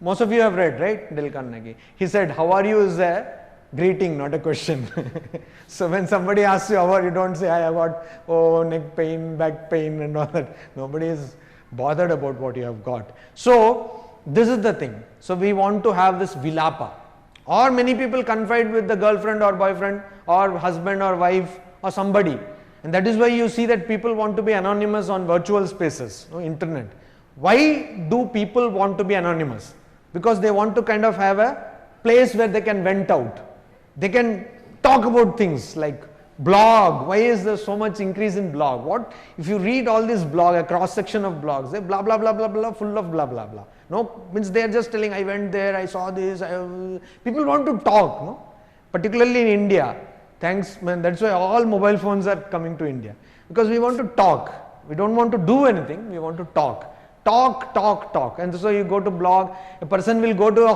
[SPEAKER 1] most of you have read, right? Dale Carnegie. He said, how are you is a greeting, not a question. So when somebody asks you how are you, don't say I have got neck pain, back pain and all that. Nobody is bothered about what you have got. So this is the thing. So we want to have this vilapa. Or many people confide with the girlfriend or boyfriend or husband or wife or somebody. And that is why you see that people want to be anonymous on virtual spaces, internet. Why do people want to be anonymous? Because they want to kind of have a place where they can vent out. They can talk about things like blog. Why is there so much increase in blog? What if you read all this blog, a cross section of blogs, they blah blah blah blah blah, full of blah blah blah. No, means they are just telling, I went there, I saw this. People want to talk, no? Particularly in India. Thanks, man. That's why all mobile phones are coming to India, because we want to talk. We don't want to do anything. We want to talk. talk, talk, talk. And so you go to blog, a person will go to a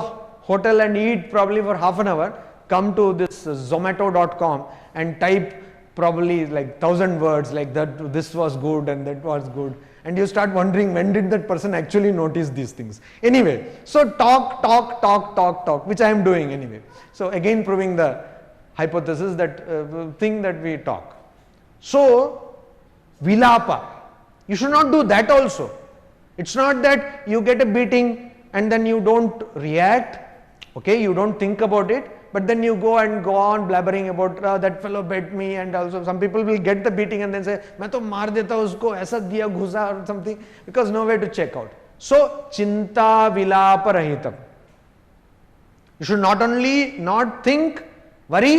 [SPEAKER 1] hotel and eat probably for half an hour, come to this zomato.com and type probably like 1,000 words like that, this was good and that was good. And you start wondering, when did that person actually notice these things? Anyway, so talk, talk, talk, talk, talk, which I am doing anyway. So again proving the hypothesis that thing that we talk. So, vilapa, you should not do that also. It's not that you get a beating and then you don't react, okay, you don't think about it, but then you go on blabbering about that fellow bit me, and also some people will get the beating and then say, "Main to maar deta usko, aisa diya ghusa," or something, because no way to check out. So, chinta vilapa rahitam. You should not only not think, worry,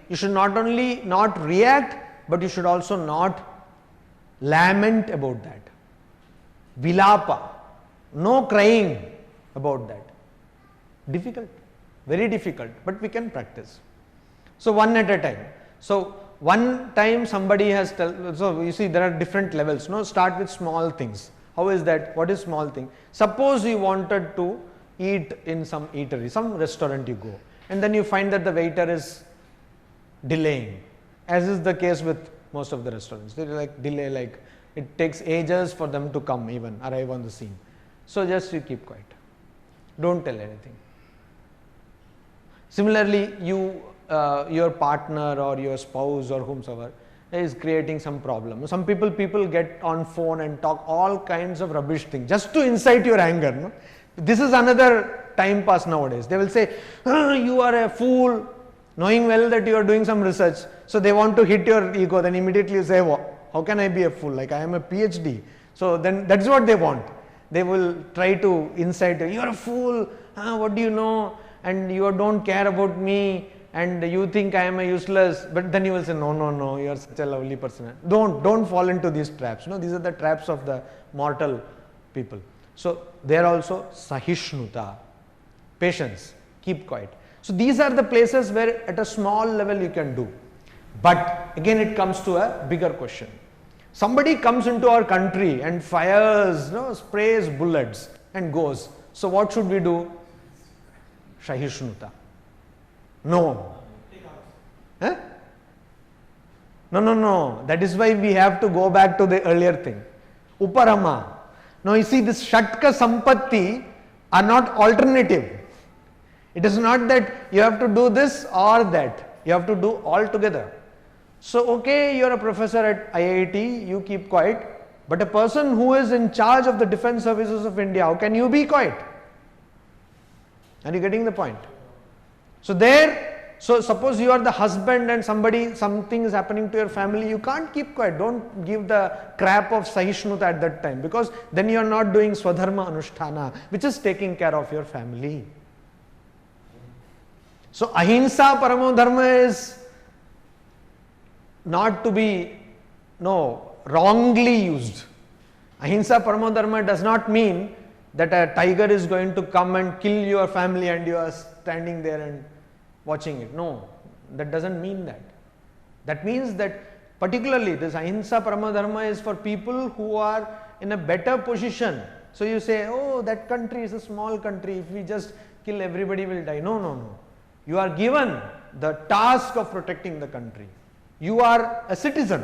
[SPEAKER 1] you should not only not react, but you should also not lament about that. Vilapa, no crying about that. Difficult, very difficult, but we can practice. So one at a time. So one time somebody has so you see there are different levels. No, start with small things. How is that? What is small thing? Suppose you wanted to eat in some eatery, some restaurant you go, and then you find that the waiter is delaying, as is the case with most of the restaurants. They like delay, like it takes ages for them to come, even arrive on the scene. So just you keep quiet, don't tell anything. Similarly, you your partner or your spouse or whomsoever is creating some problem. Some people get on phone and talk all kinds of rubbish things just to incite your anger. No? This is another time pass nowadays. They will say, you are a fool, knowing well that you are doing some research. So they want to hit your ego. Then immediately you say, how can I be a fool? Like I am a PhD. So then that's what they want. They will try to incite you. You are a fool. What do you know? And you don't care about me. And you think I am a useless. But then you will say, no, you are such a lovely person. Don't fall into these traps. No, these are the traps of the mortal people. So there also sahishnuta, patience, keep quiet. So these are the places where at a small level you can do. But again it comes to a bigger question. Somebody comes into our country and fires, sprays bullets and goes. So what should we do? Sahishnuta. No. Huh? No. That is why we have to go back to the earlier thing. Uparama. Now you see, this Shatka Sampatti are not alternative. It is not that you have to do this or that. You have to do all together. So okay, you are a professor at IIT, you keep quiet. But a person who is in charge of the defense services of India, how can you be quiet? Are you getting the point? So suppose you are the husband and something is happening to your family, you can't keep quiet. Don't give the crap of Sahishnuta at that time, because then you are not doing Swadharma Anushtana, which is taking care of your family. So Ahimsa Paramo Dharma is not to be wrongly used. Ahimsa Paramo Dharma does not mean that a tiger is going to come and kill your family and you are standing there and watching it. No, that doesn't mean that. That means that particularly this Ahimsa Paramo Dharma is for people who are in a better position. So you say, oh, that country is a small country, if we just kill everybody will die. No. You are given the task of protecting the country. You are a citizen.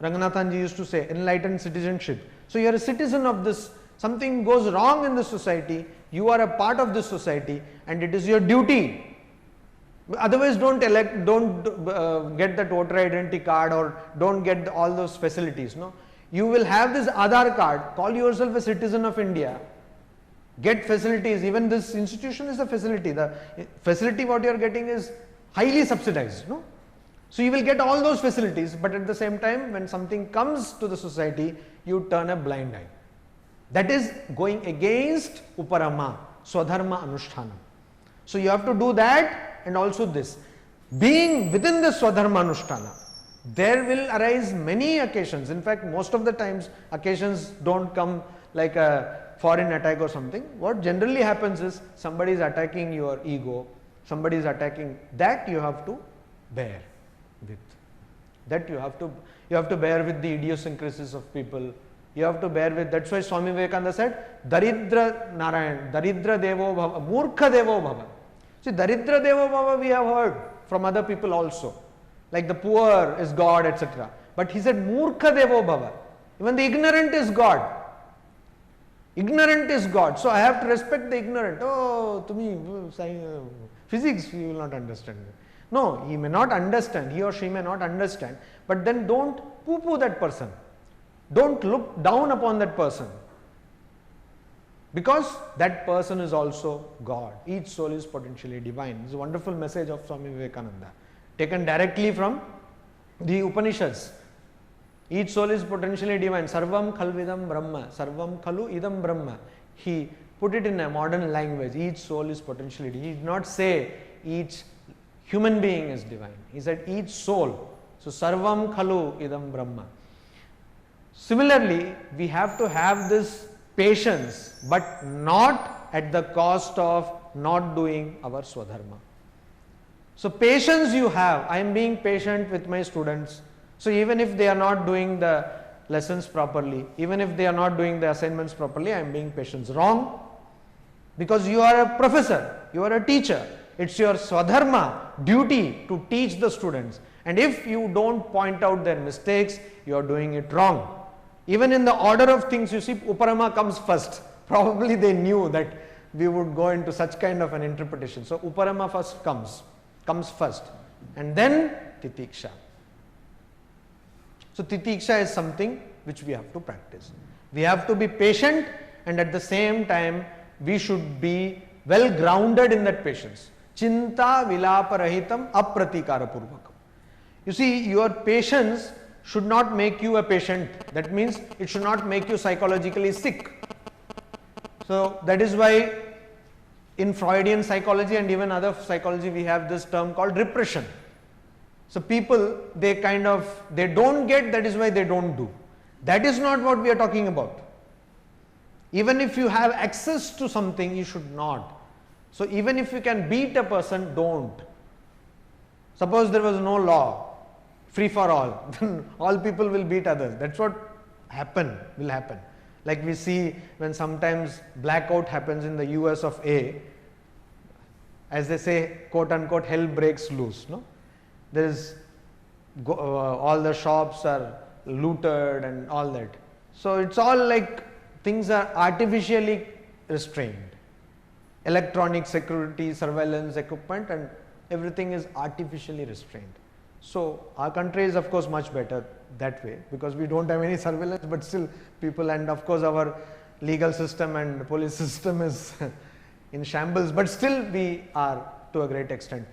[SPEAKER 1] Ranganathanji used to say, enlightened citizenship. So you are a citizen of this. Something goes wrong in the society, you are a part of this society and it is your duty. Otherwise don't get that voter identity card or don't get all those facilities. No, you will have this Aadhaar card, call yourself a citizen of India, get facilities. Even this institution is a facility. The facility what you are getting is highly subsidized. No, so you will get all those facilities, but at the same time when something comes to the society, you turn a blind eye. That is going against Uparama, Swadharma Anushthanam. So you have to do that and also this. Being within the Swadharma Anushtana, there will arise many occasions. In fact, most of the times occasions don't come like a foreign attack or something. What generally happens is somebody is attacking your ego, somebody is attacking, that you have to bear with. That you have to bear with the idiosyncrasies of people. You have to bear with. That's why Swami Vivekananda said, Daridra Narayan, Daridra Devo Bhava, Murkha Devo Bhava. See, Daridra Devo Bhava we have heard from other people also. Like the poor is God, etc. But he said, Murkha Devo Bhava. Even the ignorant is God. Ignorant is God. So I have to respect the ignorant. Oh, to me, physics, you will not understand. No, he may not understand. He or she may not understand. But then don't poo-poo that person. Don't look down upon that person. Because that person is also God. Each soul is potentially divine. It's a wonderful message of Swami Vivekananda. Taken directly from the Upanishads. Each soul is potentially divine. Sarvam khalvidam brahma. Sarvam khalu idam brahma. He put it in a modern language. Each soul is potentially divine. He did not say each human being is divine. He said each soul. So sarvam khalu idam brahma. Similarly, we have to have this patience, but not at the cost of not doing our swadharma. So patience you have. I am being patient with my students. So even if they are not doing the lessons properly, even if they are not doing the assignments properly, I am being patient. Wrong. Because you are a professor, you are a teacher. It's your swadharma duty to teach the students. And if you don't point out their mistakes, you are doing it wrong. Even in the order of things, you see, Uparama comes first. Probably they knew that we would go into such kind of an interpretation. So Uparama first comes first. And then Titiksha. So Titiksha is something which we have to practice. We have to be patient, and at the same time we should be well grounded in that patience. Chinta vilaparahitam apratikara purvakam. You see, your patience should not make you a patient. That means it should not make you psychologically sick. So that is why in Freudian psychology and even other psychology we have this term called repression. So people, they don't get, that is why they don't do. That is not what we are talking about. Even if you have access to something, you should not. So even if you can beat a person, don't. Suppose there was no law, free for all, then all people will beat others. That's what will happen. Like we see when sometimes blackout happens in the US of A, as they say, quote unquote, hell breaks loose. No? There is all the shops are looted and all that. So it's all like things are artificially restrained. Electronic security, surveillance equipment, and everything is artificially restrained. So our country is of course much better that way, because we don't have any surveillance, but still people, and of course our legal system and police system is in shambles, but still we are to a great extent.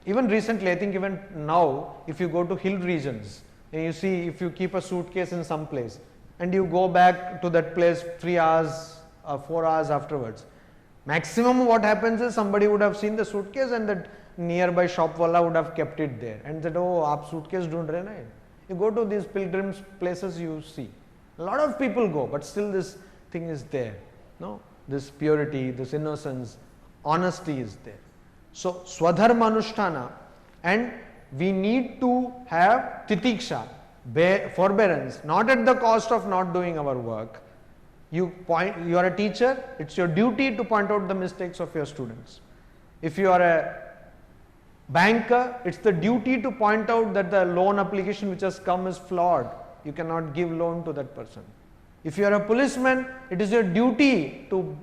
[SPEAKER 1] Even recently, I think even now, if you go to hill regions and you see, if you keep a suitcase in some place and you go back to that place 3 hours or 4 hours afterwards, maximum what happens is somebody would have seen the suitcase and that nearby shop wala would have kept it there and said, oh, aap suitcase dhoond rahe na. You go to these pilgrims places, you see a lot of people go, but still this thing is there. No, this purity, this innocence, honesty is there. So swadharma anushtana, and we need to have titiksha, forbearance, not at the cost of not doing our work. You are a teacher, it's your duty to point out the mistakes of your students. If you are a banker, it's the duty to point out that the loan application which has come is flawed. You cannot give loan to that person. If you are a policeman, it is your duty to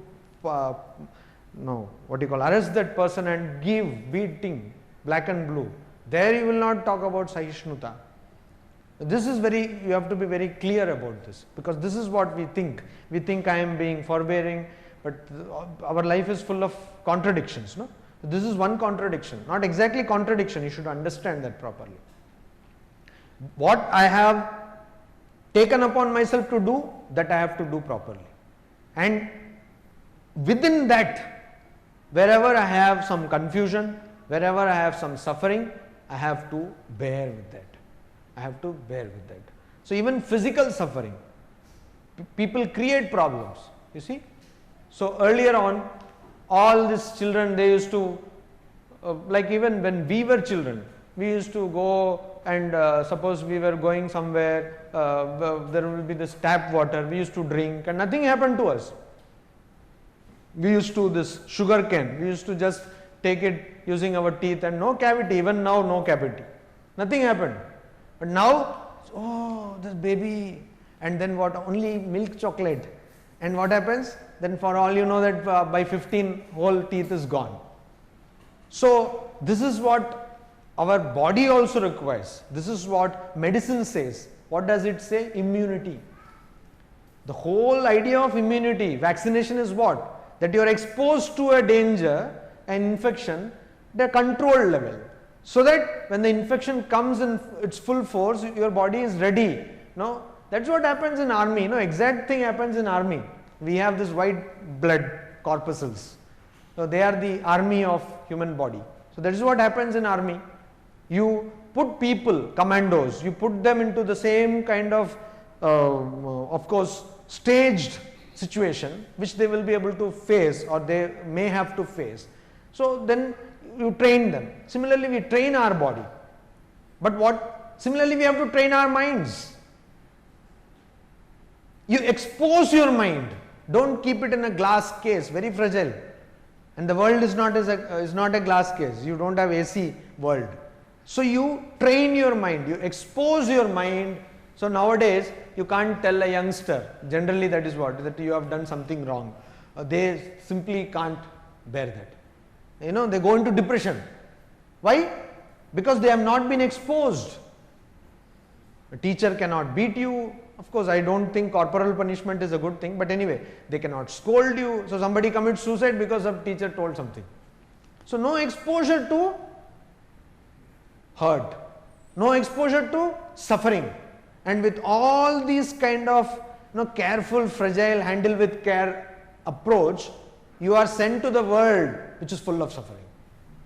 [SPEAKER 1] arrest that person and give beating, black and blue. There you will not talk about Sahishnuta. This is you have to be very clear about this, because this is what we think. We think I am being forbearing, but our life is full of contradictions. No? This is one contradiction, not exactly contradiction, you should understand that properly. What I have taken upon myself to do, that I have to do properly. And within that, wherever I have some confusion, wherever I have some suffering, I have to bear with that. I have to bear with that. So even physical suffering, people create problems, you see. So earlier on, all these children, they used to, like even when we were children, we used to go and suppose we were going somewhere, there will be this tap water, we used to drink and nothing happened to us. We used to this sugar cane, we used to just take it using our teeth and no cavity, even now no cavity, nothing happened. But now, oh, this baby, and then what, only milk chocolate, and what happens? Then for all you know that by 15 whole teeth is gone. So this is what our body also requires. This is what medicine says. What does it say? Immunity. The whole idea of immunity, vaccination is what? That you are exposed to a danger, an infection, at a controlled level. So that when the infection comes in its full force, your body is ready. No? That's what happens in army. No, exact thing happens in army. We have this white blood corpuscles. So they are the army of human body. So that is what happens in army. You put people, commandos, you put them into the same kind of course, staged situation which they will be able to face or they may have to face. So then you train them. Similarly, we train our body. But what? Similarly, we have to train our minds. You expose your mind. Don't keep it in a glass case, very fragile. And the world is not a glass case. You don't have AC world. So you train your mind, you expose your mind. So nowadays you can't tell a youngster, generally that is what, that you have done something wrong. They simply can't bear that. You know, they go into depression. Why? Because they have not been exposed. A teacher cannot beat you. Of course, I don't think corporal punishment is a good thing, but anyway, they cannot scold you. So somebody commits suicide because a teacher told something. So no exposure to hurt, no exposure to suffering. And with all these kind of careful, fragile, handle with care approach, you are sent to the world which is full of suffering.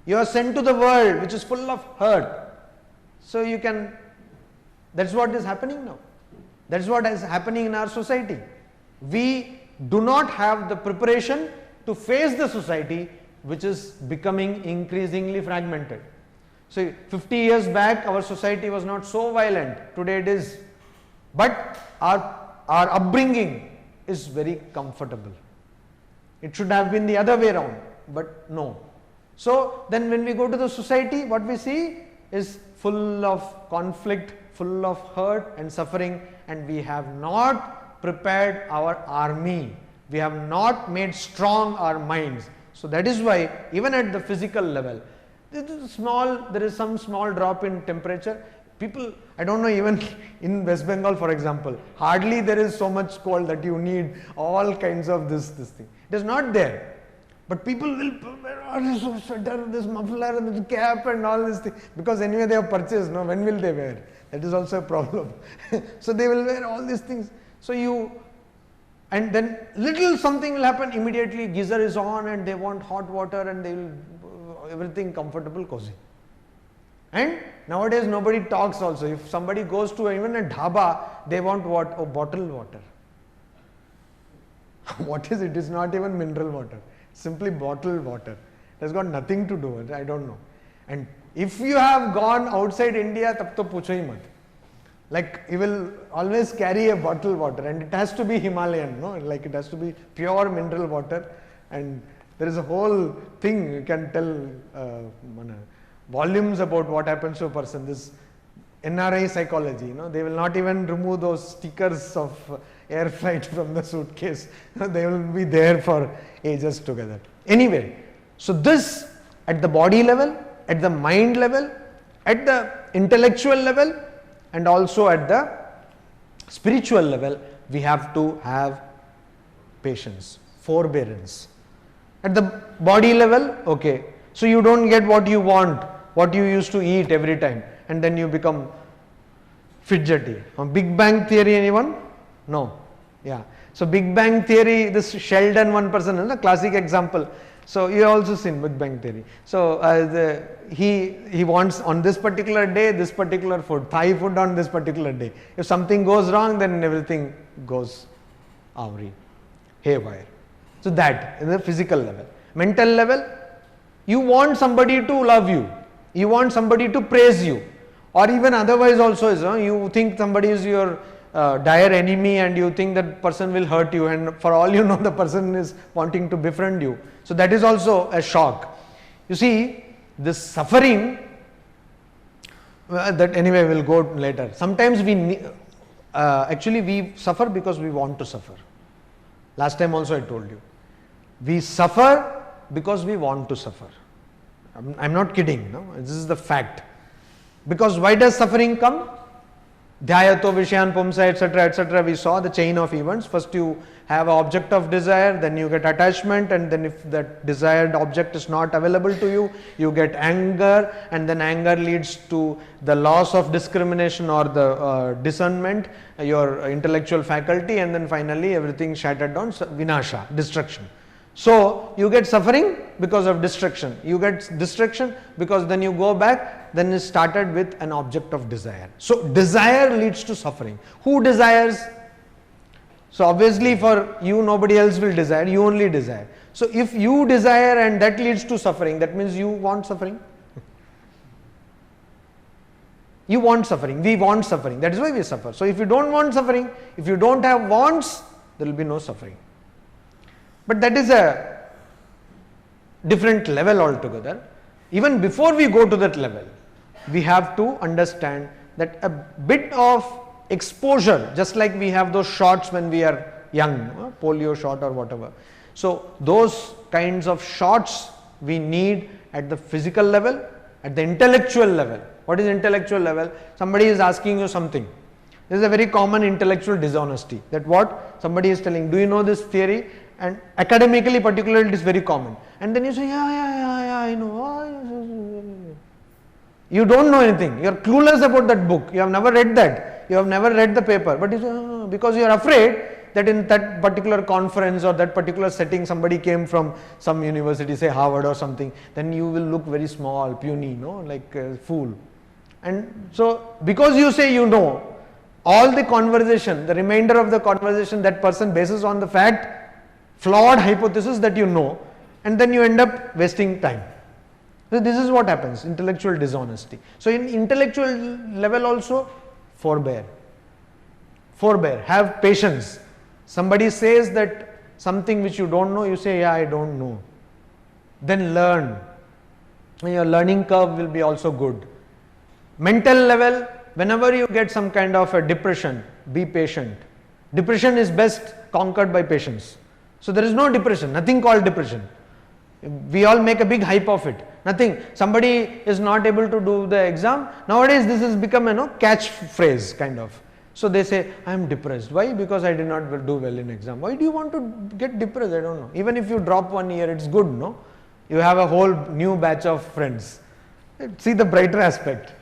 [SPEAKER 1] You are sent to the world which is full of hurt. So you can, that's what is happening now. That's what is happening in our society. We do not have the preparation to face the society which is becoming increasingly fragmented. So 50 years back our society was not so violent, today it is. But our upbringing is very comfortable. It should have been the other way around, but no. So then when we go to the society, what we see is full of conflict, full of hurt and suffering, and we have not prepared our army. We have not made strong our minds. So that is why even at the physical level, there is some small drop in temperature. People, I don't know, even in West Bengal for example, hardly there is so much cold that you need all kinds of this thing. It is not there. But people will wear this sweater, this muffler, this cap and all this thing. Because anyway they have purchased, no, when will they wear? That is also a problem. So they will wear all these things. So and then little something will happen, immediately geyser is on and they want hot water and they will, everything comfortable, cozy. And nowadays nobody talks also. If somebody goes to even a dhaba, they want what? Oh, bottled water. What is it? It is not even mineral water. Simply bottled water. It has got nothing to do with it. I don't know. And if you have gone outside India, tab to pucho hi mat. Like you will always carry a bottled water and it has to be Himalayan, no? Like it has to be pure mineral water, and there is a whole thing you can tell volumes about what happens to a person. This NRI psychology, they will not even remove those stickers of air flight from the suitcase. They will be there for ages together. Anyway, so this at the body level, at the mind level, at the intellectual level, and also at the spiritual level, we have to have patience, forbearance. At the body level, okay, so you don't get what you want, what you used to eat every time, and then you become fidgety. Big Bang Theory, anyone? No. Yeah. So Big Bang Theory, this Sheldon, one person, is a classic example. So you have also seen Big Bang Theory. So he wants on this particular day, this particular food, Thai food on this particular day. If something goes wrong, then everything goes haywire. So that is the physical level. Mental level, you want somebody to love you. You want somebody to praise you. Or even otherwise also is, you think somebody is your dire enemy and you think that person will hurt you, and for all you know the person is wanting to befriend you. So that is also a shock. You see, this suffering, that anyway will go later. Sometimes actually we suffer because we want to suffer. Last time also I told you. We suffer because we want to suffer. I'm not kidding, no? This is the fact. Because why does suffering come? Dhyayato Vishyan Pumsa, etc., etc. We saw the chain of events. First you have an object of desire, then you get attachment, and then if that desired object is not available to you, you get anger, and then anger leads to the loss of discrimination or the discernment, your intellectual faculty, and then finally everything shattered down, vinasha, destruction. So you get suffering because of destruction. You get destruction because then you go back, then it started with an object of desire. So desire leads to suffering. Who desires? So obviously for you nobody else will desire, you only desire. So if you desire and that leads to suffering, that means you want suffering. You want suffering, we want suffering, that is why we suffer. So if you don't want suffering, if you don't have wants, there will be no suffering. But that is a different level altogether. Even before we go to that level, we have to understand that a bit of exposure, just like we have those shots when we are young, polio shot or whatever. So those kinds of shots we need at the physical level, at the intellectual level. What is intellectual level? Somebody is asking you something. This is a very common intellectual dishonesty. That what? Somebody is telling, do you know this theory? And academically particularly it is very common. And then you say, yeah, I know. You don't know anything. You are clueless about that book. You have never read that. You have never read the paper. But you say, because you are afraid that in that particular conference or that particular setting somebody came from some university, say Harvard or something, then you will look very small, puny, like a fool. And so because you say you know, all the conversation, the remainder of the conversation, that person bases on the fact, flawed hypothesis that you know, and then you end up wasting time. So this is what happens, intellectual dishonesty. So in intellectual level also, forbear, have patience. Somebody says that something which you don't know, you say, yeah, I don't know. Then learn. And your learning curve will be also good. Mental level, whenever you get some kind of a depression, be patient. Depression is best conquered by patience. So there is no depression, nothing called depression. We all make a big hype of it. Nothing. Somebody is not able to do the exam. Nowadays this has become a catch phrase kind of. So they say, I am depressed. Why? Because I did not do well in exam. Why do you want to get depressed? I don't know. Even if you drop 1 year, it's good, no? You have a whole new batch of friends. See the brighter aspect.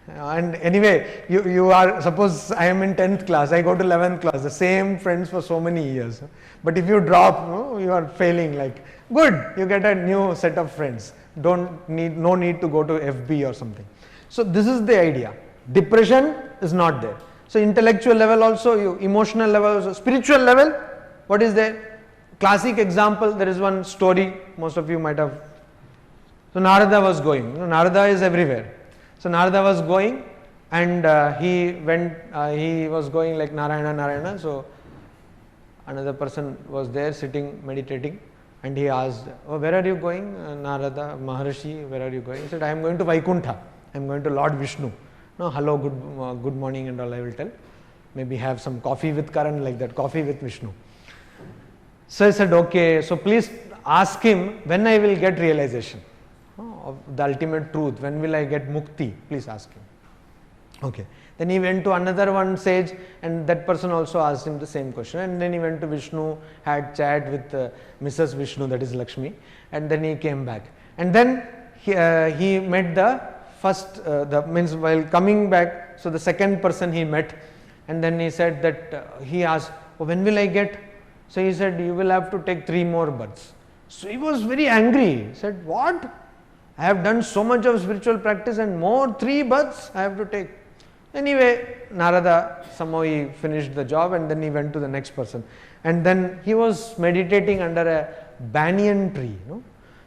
[SPEAKER 1] And anyway, you are, suppose I am in 10th class, I go to 11th class, the same friends for so many years. But if you drop, you are failing, like, good, you get a new set of friends. No need to go to FB or something. So this is the idea. Depression is not there. So intellectual level also, emotional level also, spiritual level, what is there? Classic example, there is one story, most of you might have. So Narada was going, Narada is everywhere. So Narada was going and he was going like Narayana. So another person was there sitting, meditating, and he asked, oh, where are you going? Narada, Maharshi, where are you going? He said, I am going to Vaikuntha. I am going to Lord Vishnu. No, hello, good morning and all I will tell. Maybe have some coffee with Karan, like that, coffee with Vishnu. So I said, okay, so please ask him when I will get realization of the ultimate truth, when will I get mukti, please ask him. Okay. Then he went to another one sage and that person also asked him the same question, and then he went to Vishnu, had chat with Mrs. Vishnu, that is Lakshmi, and then he came back. And then he met the first, while coming back, so the second person he met, and then he said that, he asked, oh, when will I get? So he said, you will have to take 3 more births. So he was very angry. He said, what? I have done so much of spiritual practice and more 3 births I have to take. Anyway, Narada, somehow he finished the job and then he went to the next person. And then he was meditating under a banyan tree.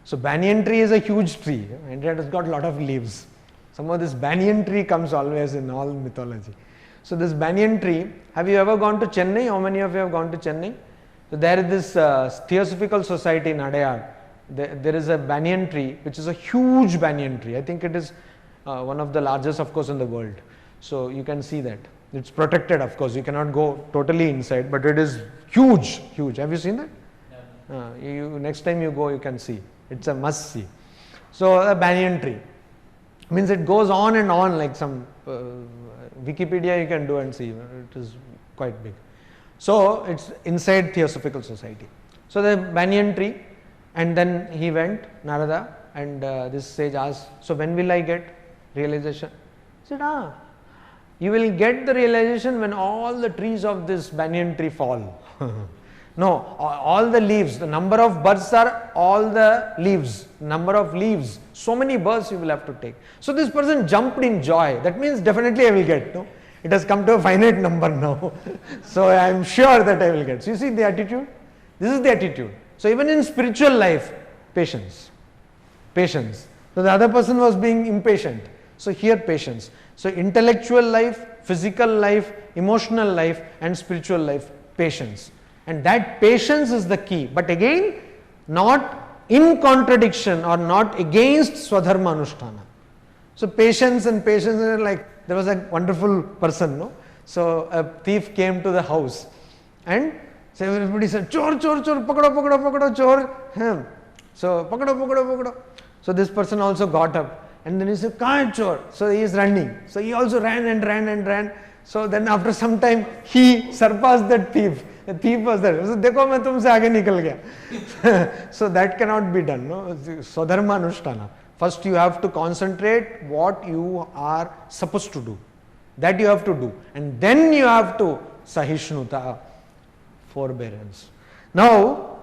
[SPEAKER 1] So banyan tree is a huge tree and it has got a lot of leaves. Somehow this banyan tree comes always in all mythology. So this banyan tree, have you ever gone to Chennai? How many of you have gone to Chennai? So there is this Theosophical Society in Adayar. There is a banyan tree, which is a huge banyan tree. I think it is one of the largest, of course, in the world. So you can see that. It's protected, of course. You cannot go totally inside, but it is huge, huge. Have you seen that? Next time you go, you can see. It's a must see. So a banyan tree means it goes on and on, like some Wikipedia you can do and see. It is quite big. So it's inside Theosophical Society. So the banyan tree, and then he went, Narada, and this sage asked, so when will I get realization? He said, you will get the realization when all the trees of this banyan tree fall. No, all the leaves, the number of births are all the leaves, number of leaves, so many births you will have to take. So this person jumped in joy. That means definitely I will get. No? It has come to a finite number now. So I am sure that I will get. So you see the attitude? This is the attitude. So even in spiritual life, patience. Patience. So the other person was being impatient. So here patience. So intellectual life, physical life, emotional life and spiritual life, patience. And that patience is the key. But again, not in contradiction or not against Swadharma Anushtana. So patience and patience are like, there was a wonderful person, no? So a thief came to the house and so everybody said, chor, chor, chor, pakado, pakado, pakado, chor. So pakado, pakado, pakado. So this person also got up and then he said, kahan hai chor? So he is running. So he also ran and ran and ran. So then after some time he surpassed that thief. The thief was there. So dekho main tumse aage nikal gaya. So that cannot be done. No? Swadharma Anushtana. First you have to concentrate what you are supposed to do. That you have to do. And then you have to Sahishnuta, forbearance. Now,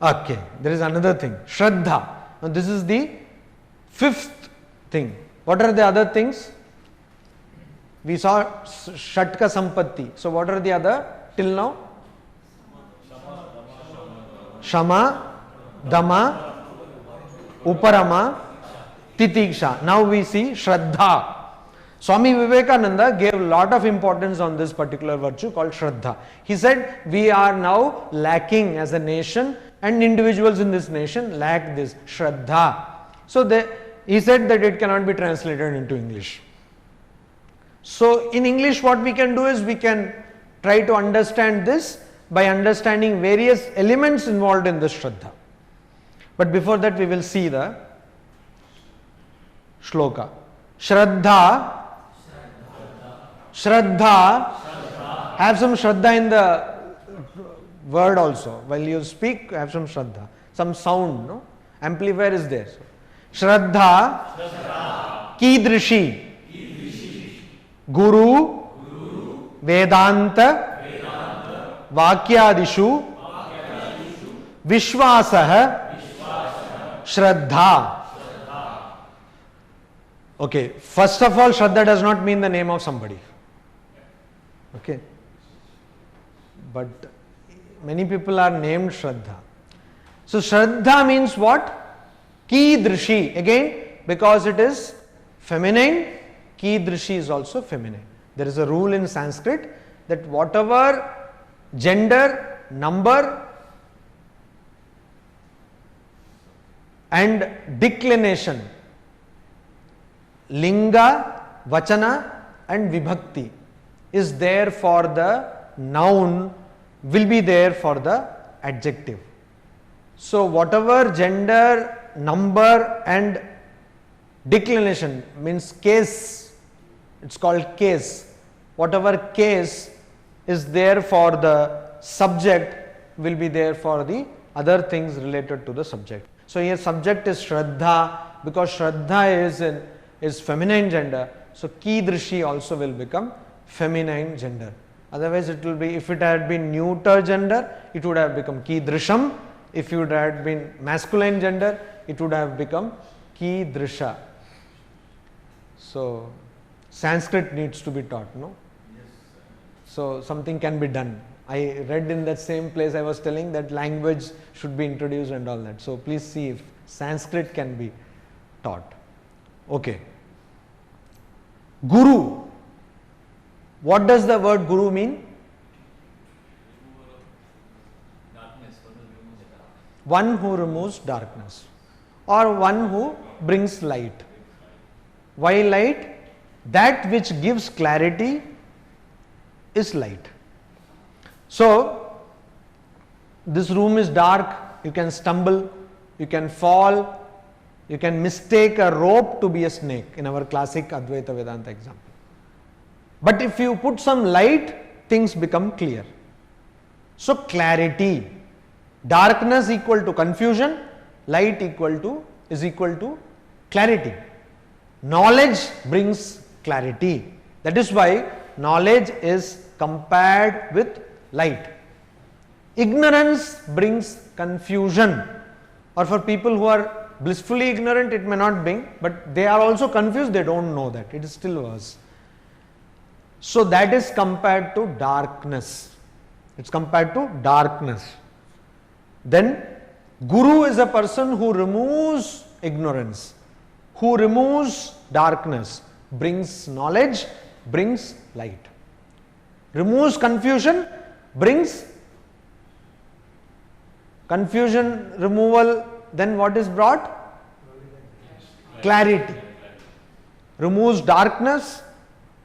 [SPEAKER 1] okay, there is another thing. Shraddha. Now this is the fifth thing. What are the other things? We saw Shatka Sampatti. So what are the other till now? Shama, Dama, Uparama, Titiksha. Now we see Shraddha. Swami Vivekananda gave a lot of importance on this particular virtue called Shraddha. He said, we are now lacking as a nation and individuals in this nation lack this Shraddha. So he said that it cannot be translated into English. So in English what we can do is we can try to understand this by understanding various elements involved in this Shraddha. But before that we will see the shloka. Shraddha. Shraddha. Have some Shraddha in the word also. While you speak, have some Shraddha. Some sound, no? Amplifier is there. Shraddha. Kidrishi. Guru. Vedanta. Vakyadishu. Vishwasah. Shraddha. Okay, first of all, Shraddha does not mean the name of somebody. Okay. But many people are named Shraddha. So Shraddha means what? Kidrishi. Again, because it is feminine, Kidrishi is also feminine. There is a rule in Sanskrit that whatever gender, number and declination, linga, vachana and vibhakti is there for the noun will be there for the adjective. So whatever gender, number and declination means case, it's called case. Whatever case is there for the subject will be there for the other things related to the subject. So here subject is Shraddha, because Shraddha is feminine gender. So Kidrishi also will become feminine gender. Otherwise it will be, if it had been neuter gender, it would have become Kidrisham. If it had been masculine gender, it would have become Kidrisha. So Sanskrit needs to be taught, no? Yes. So something can be done. I read in that same place I was telling that language should be introduced and all that. So please see if Sanskrit can be taught. Okay. Guru. What does the word guru mean? One who removes darkness, or one who brings light. Why light? That which gives clarity is light. So, this room is dark, you can stumble, you can fall, you can mistake a rope to be a snake in our classic Advaita Vedanta example. But if you put some light, things become clear. So, clarity. Darkness equal to confusion, light is equal to clarity. Knowledge brings clarity. That is why knowledge is compared with light. Ignorance brings confusion, or for people who are blissfully ignorant it may not bring, but they are also confused, they don't know that, it is still worse. So that is compared to darkness. It's compared to darkness. Then Guru is a person who removes ignorance, who removes darkness, brings knowledge, brings light. Removes confusion, brings confusion removal, then what is brought? Clarity. Removes darkness,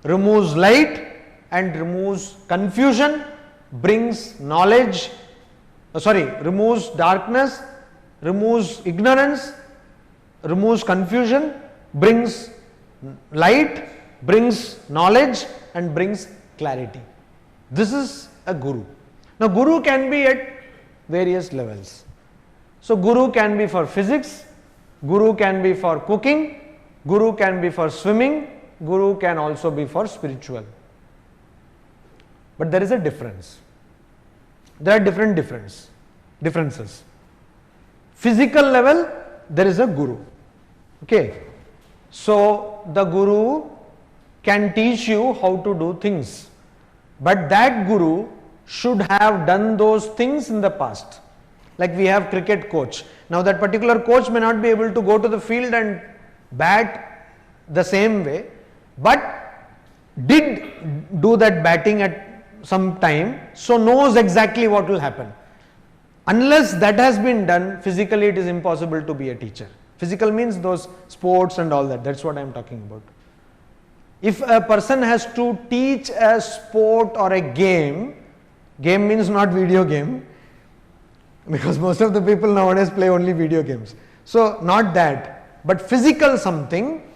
[SPEAKER 1] removes light, and removes confusion, brings knowledge, removes darkness, removes ignorance, removes confusion, brings light, brings knowledge, and brings clarity. This is a Guru. Now Guru can be at various levels. So Guru can be for physics, Guru can be for cooking, Guru can be for swimming, Guru can also be for spiritual. But there is a difference. There are different differences. Physical level, there is a Guru. Okay. So the Guru can teach you how to do things. But that Guru should have done those things in the past. Like we have cricket coach. Now that particular coach may not be able to go to the field and bat the same way, but did do that batting at some time, so knows exactly what will happen. Unless that has been done, physically it is impossible to be a teacher. Physical means those sports and all that, that's what I am talking about. If a person has to teach a sport or a game means not video game, because most of the people nowadays play only video games. So not that, but physical something,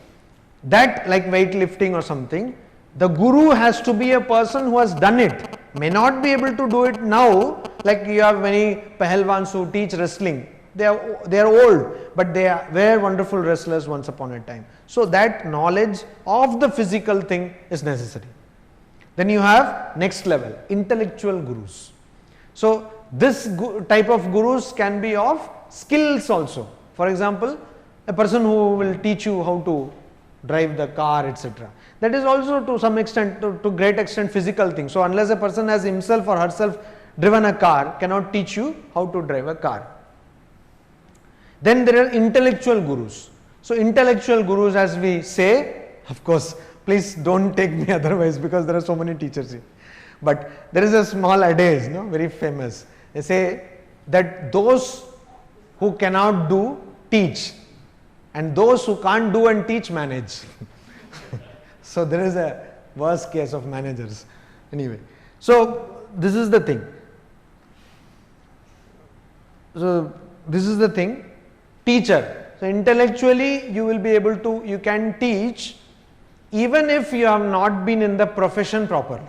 [SPEAKER 1] that like weightlifting or something, the Guru has to be a person who has done it. May not be able to do it now, like you have many pahalwans who teach wrestling. They are old, but they were wonderful wrestlers once upon a time. So that knowledge of the physical thing is necessary. Then you have next level, intellectual Gurus. So this type of Gurus can be of skills also. For example, a person who will teach you how to drive the car, etc. That is also to some extent, to great extent, physical thing. So unless a person has himself or herself driven a car, cannot teach you how to drive a car. Then there are intellectual Gurus. So intellectual Gurus, as we say, of course, please don't take me otherwise because there are so many teachers here. But there is a small adage, very famous. They say that those who cannot do, teach. And those who can't do and teach, manage. So there is a worse case of managers. Anyway, so this is the thing. So this is the thing. Teacher. So intellectually you will be able to, you can teach even if you have not been in the profession properly.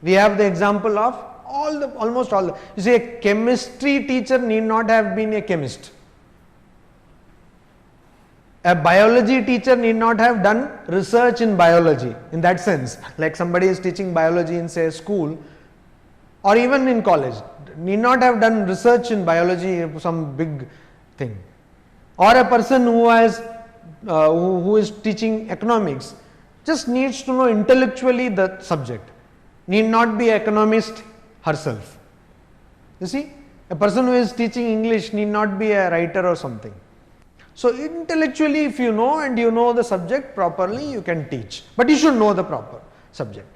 [SPEAKER 1] We have the example of almost all. You see, a chemistry teacher need not have been a chemist. A biology teacher need not have done research in biology in that sense. Like somebody is teaching biology in, say, school or even in college, need not have done research in biology, some big thing. Or a person who has who is teaching economics just needs to know intellectually the subject, need not be an economist herself. You see, a person who is teaching English need not be a writer or something. So intellectually, if you know and you know the subject properly, you can teach, but you should know the proper subject.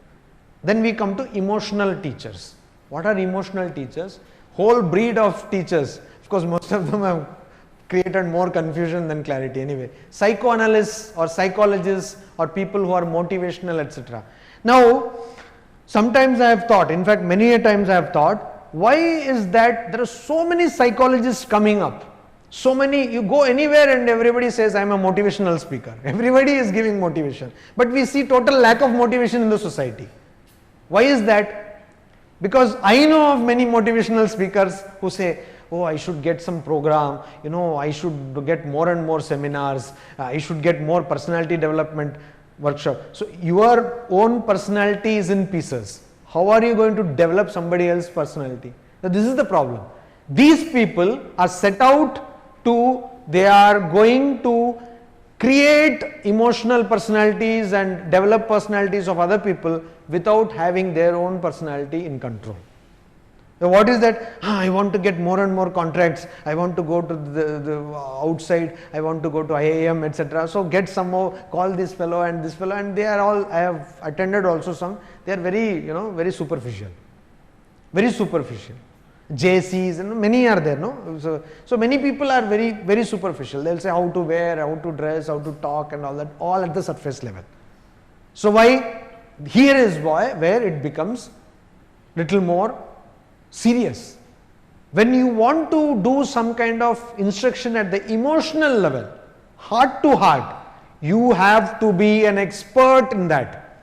[SPEAKER 1] Then we come to emotional teachers. What are emotional teachers? Whole breed of teachers. Of course, most of them have created more confusion than clarity anyway. Psychoanalysts or psychologists or people who are motivational, etc. Now, sometimes I have thought, in fact many a times I have thought, why is that there are so many psychologists coming up? So many, you go anywhere and everybody says I am a motivational speaker. Everybody is giving motivation. But we see total lack of motivation in the society. Why is that? Because I know of many motivational speakers who say, oh, I should get some program, I should get more and more seminars, I should get more personality development workshop. So your own personality is in pieces. How are you going to develop somebody else's personality? So this is the problem. These people are set out to, they are going to create emotional personalities and develop personalities of other people without having their own personality in control. So what is that? I want to get more and more contracts. I want to go to the outside. I want to go to IIM, etc. So get some more, call this fellow, and they are all, I have attended also some, they are very, very superficial. Very superficial. JCs, and many are there, no? So many people are very, very superficial. They'll say how to wear, how to dress, how to talk and all that, all at the surface level. So why? Here is why, where it becomes little more serious. When you want to do some kind of instruction at the emotional level, heart to heart, you have to be an expert in that.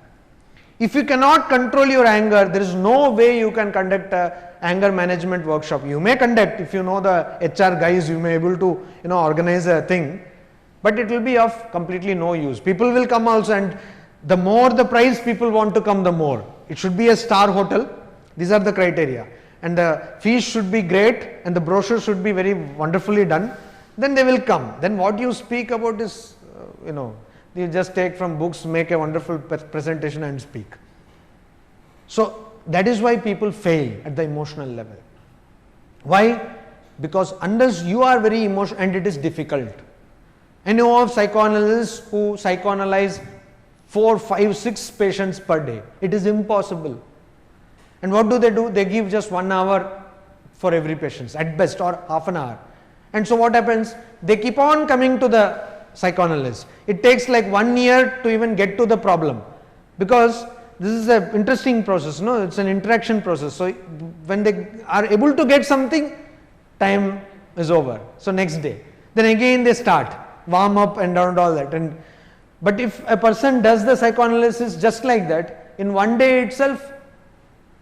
[SPEAKER 1] If you cannot control your anger, there is no way you can conduct a anger management workshop. You may conduct, if you know the HR guys, you may able to organize a thing, but it will be of completely no use. People will come also, and the more the price people want to come, the more. It should be a star hotel. These are the criteria. And the fees should be great and the brochure should be very wonderfully done. Then they will come. Then what you speak about is, you just take from books, make a wonderful presentation and speak. So that is why people fail at the emotional level. Why? Because unless you are very emotional, and it is difficult. I know of psychoanalysts who psychoanalyze 4, 5, 6 patients per day. It is impossible. And what do? They give just 1 hour for every patient at best, or half an hour. And so what happens? They keep on coming to the psychoanalyst. It takes like 1 year to even get to the problem, because this is an interesting process, it's an interaction process. So when they are able to get something, time is over. So next day, then again they start, warm up and all that. But if a person does the psychoanalysis just like that, in 1 day itself,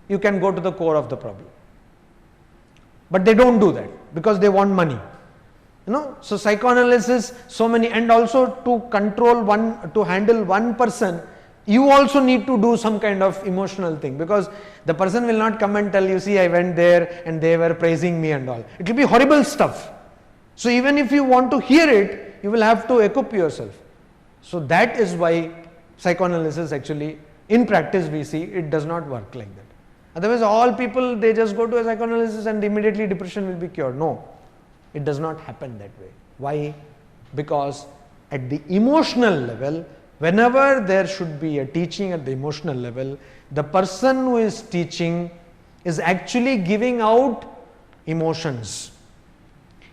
[SPEAKER 1] you can go to the core of the problem. But they don't do that because they want money. So psychoanalysis, so many, and also to handle one person, you also need to do some kind of emotional thing, because the person will not come and tell you, see, I went there and they were praising me and all. It will be horrible stuff. So even if you want to hear it, you will have to equip yourself. So that is why psychoanalysis actually, in practice we see, it does not work like that. Otherwise all people, they just go to a psychoanalysis and immediately depression will be cured. No, it does not happen that way. Why? Because at the emotional level, whenever there should be a teaching at the emotional level, the person who is teaching is actually giving out emotions.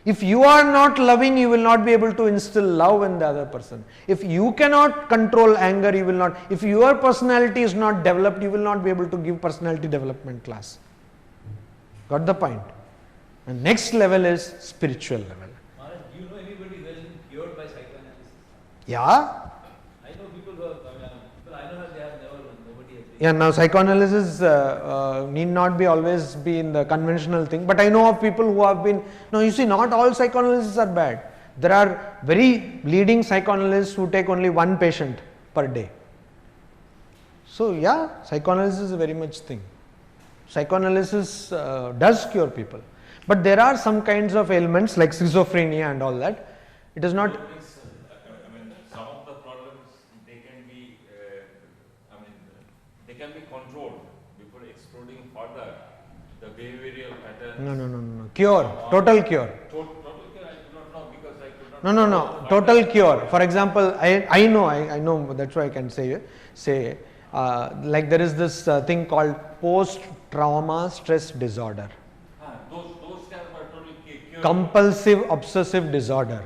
[SPEAKER 1] If you are not loving, you will not be able to instill love in the other person. If you cannot control anger, you will not. If your personality is not developed, you will not be able to give personality development class. Got the point? And next level is spiritual level.
[SPEAKER 2] Maharaj, do you know anybody who has been cured by psychoanalysis?
[SPEAKER 1] Yeah.
[SPEAKER 2] I know people who have, I know that they have never, nobody has been.
[SPEAKER 1] Yeah, now psychoanalysis need not be always be in the conventional thing, but I know of people who have been, no, you see, not all psychoanalysts are bad. There are very leading psychoanalysts who take only 1 patient per day. So yeah, psychoanalysis is a very much thing. Psychoanalysis does cure people. But there are some kinds of ailments like schizophrenia and all that. It is not.
[SPEAKER 3] Some of the problems, they can be, they can be controlled before exploding further. The behavioral patterns.
[SPEAKER 1] No. Cure, total cure.
[SPEAKER 3] Total cure, I do not know, because I could
[SPEAKER 1] No. Total cure. For example, I know. That's why I can say like there is this thing called post-trauma stress disorder,
[SPEAKER 3] Those kind of are totally cured.
[SPEAKER 1] compulsive obsessive disorder.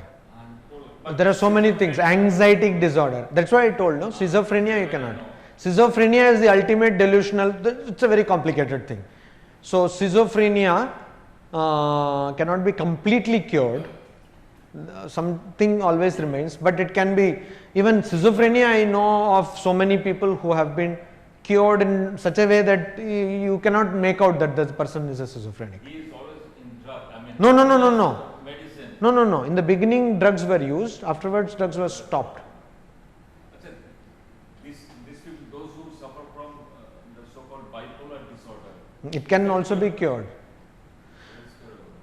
[SPEAKER 3] But
[SPEAKER 1] There are so many things. Anxiety disorder. That's why I told. No, schizophrenia you cannot. Schizophrenia is the ultimate delusional. It's a very complicated thing. So schizophrenia cannot be completely cured. Something always remains, but it can be. Even schizophrenia, I know of so many people who have been cured in such a way that you cannot make out that the person is a schizophrenic.
[SPEAKER 3] He is always in drug. I mean,
[SPEAKER 1] No.
[SPEAKER 3] medicine.
[SPEAKER 1] No. In the beginning, drugs were used. Afterwards, drugs were stopped.
[SPEAKER 3] These people, those who suffer from the so-called bipolar disorder,
[SPEAKER 1] It can also be cured.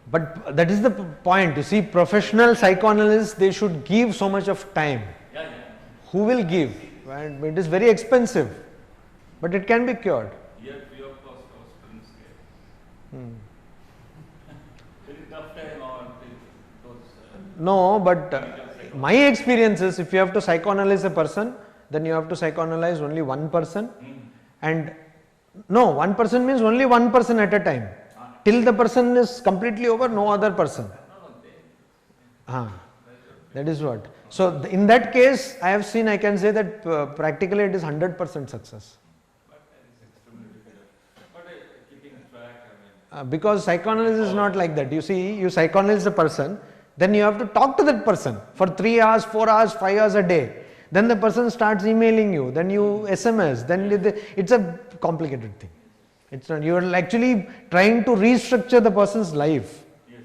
[SPEAKER 1] But that is the point. You see, professional psychoanalysts, they should give so much of time.
[SPEAKER 3] yeah.
[SPEAKER 1] Who will give? And it is very expensive, but it can be cured.
[SPEAKER 3] Here, free of cost of students care. Very tough time on those.
[SPEAKER 1] No, but my experience is if you have to psychoanalyze a person, then you have to psychoanalyze only one person. And no, one person means only one person at a time. Till the person is completely over, no other person. That is what. So in that case, I have seen, I can say that practically it is 100% success.
[SPEAKER 3] But that is extremely difficult. But keeping track, I mean.
[SPEAKER 1] Because psychoanalysis is not like that. You see, you psychoanalyze a person, then you have to talk to that person for 3 hours, 4 hours, 5 hours a day. Then the person starts emailing you, then you SMS, then it's a complicated thing. It's not, you are actually trying to restructure the person's life.
[SPEAKER 3] Yes.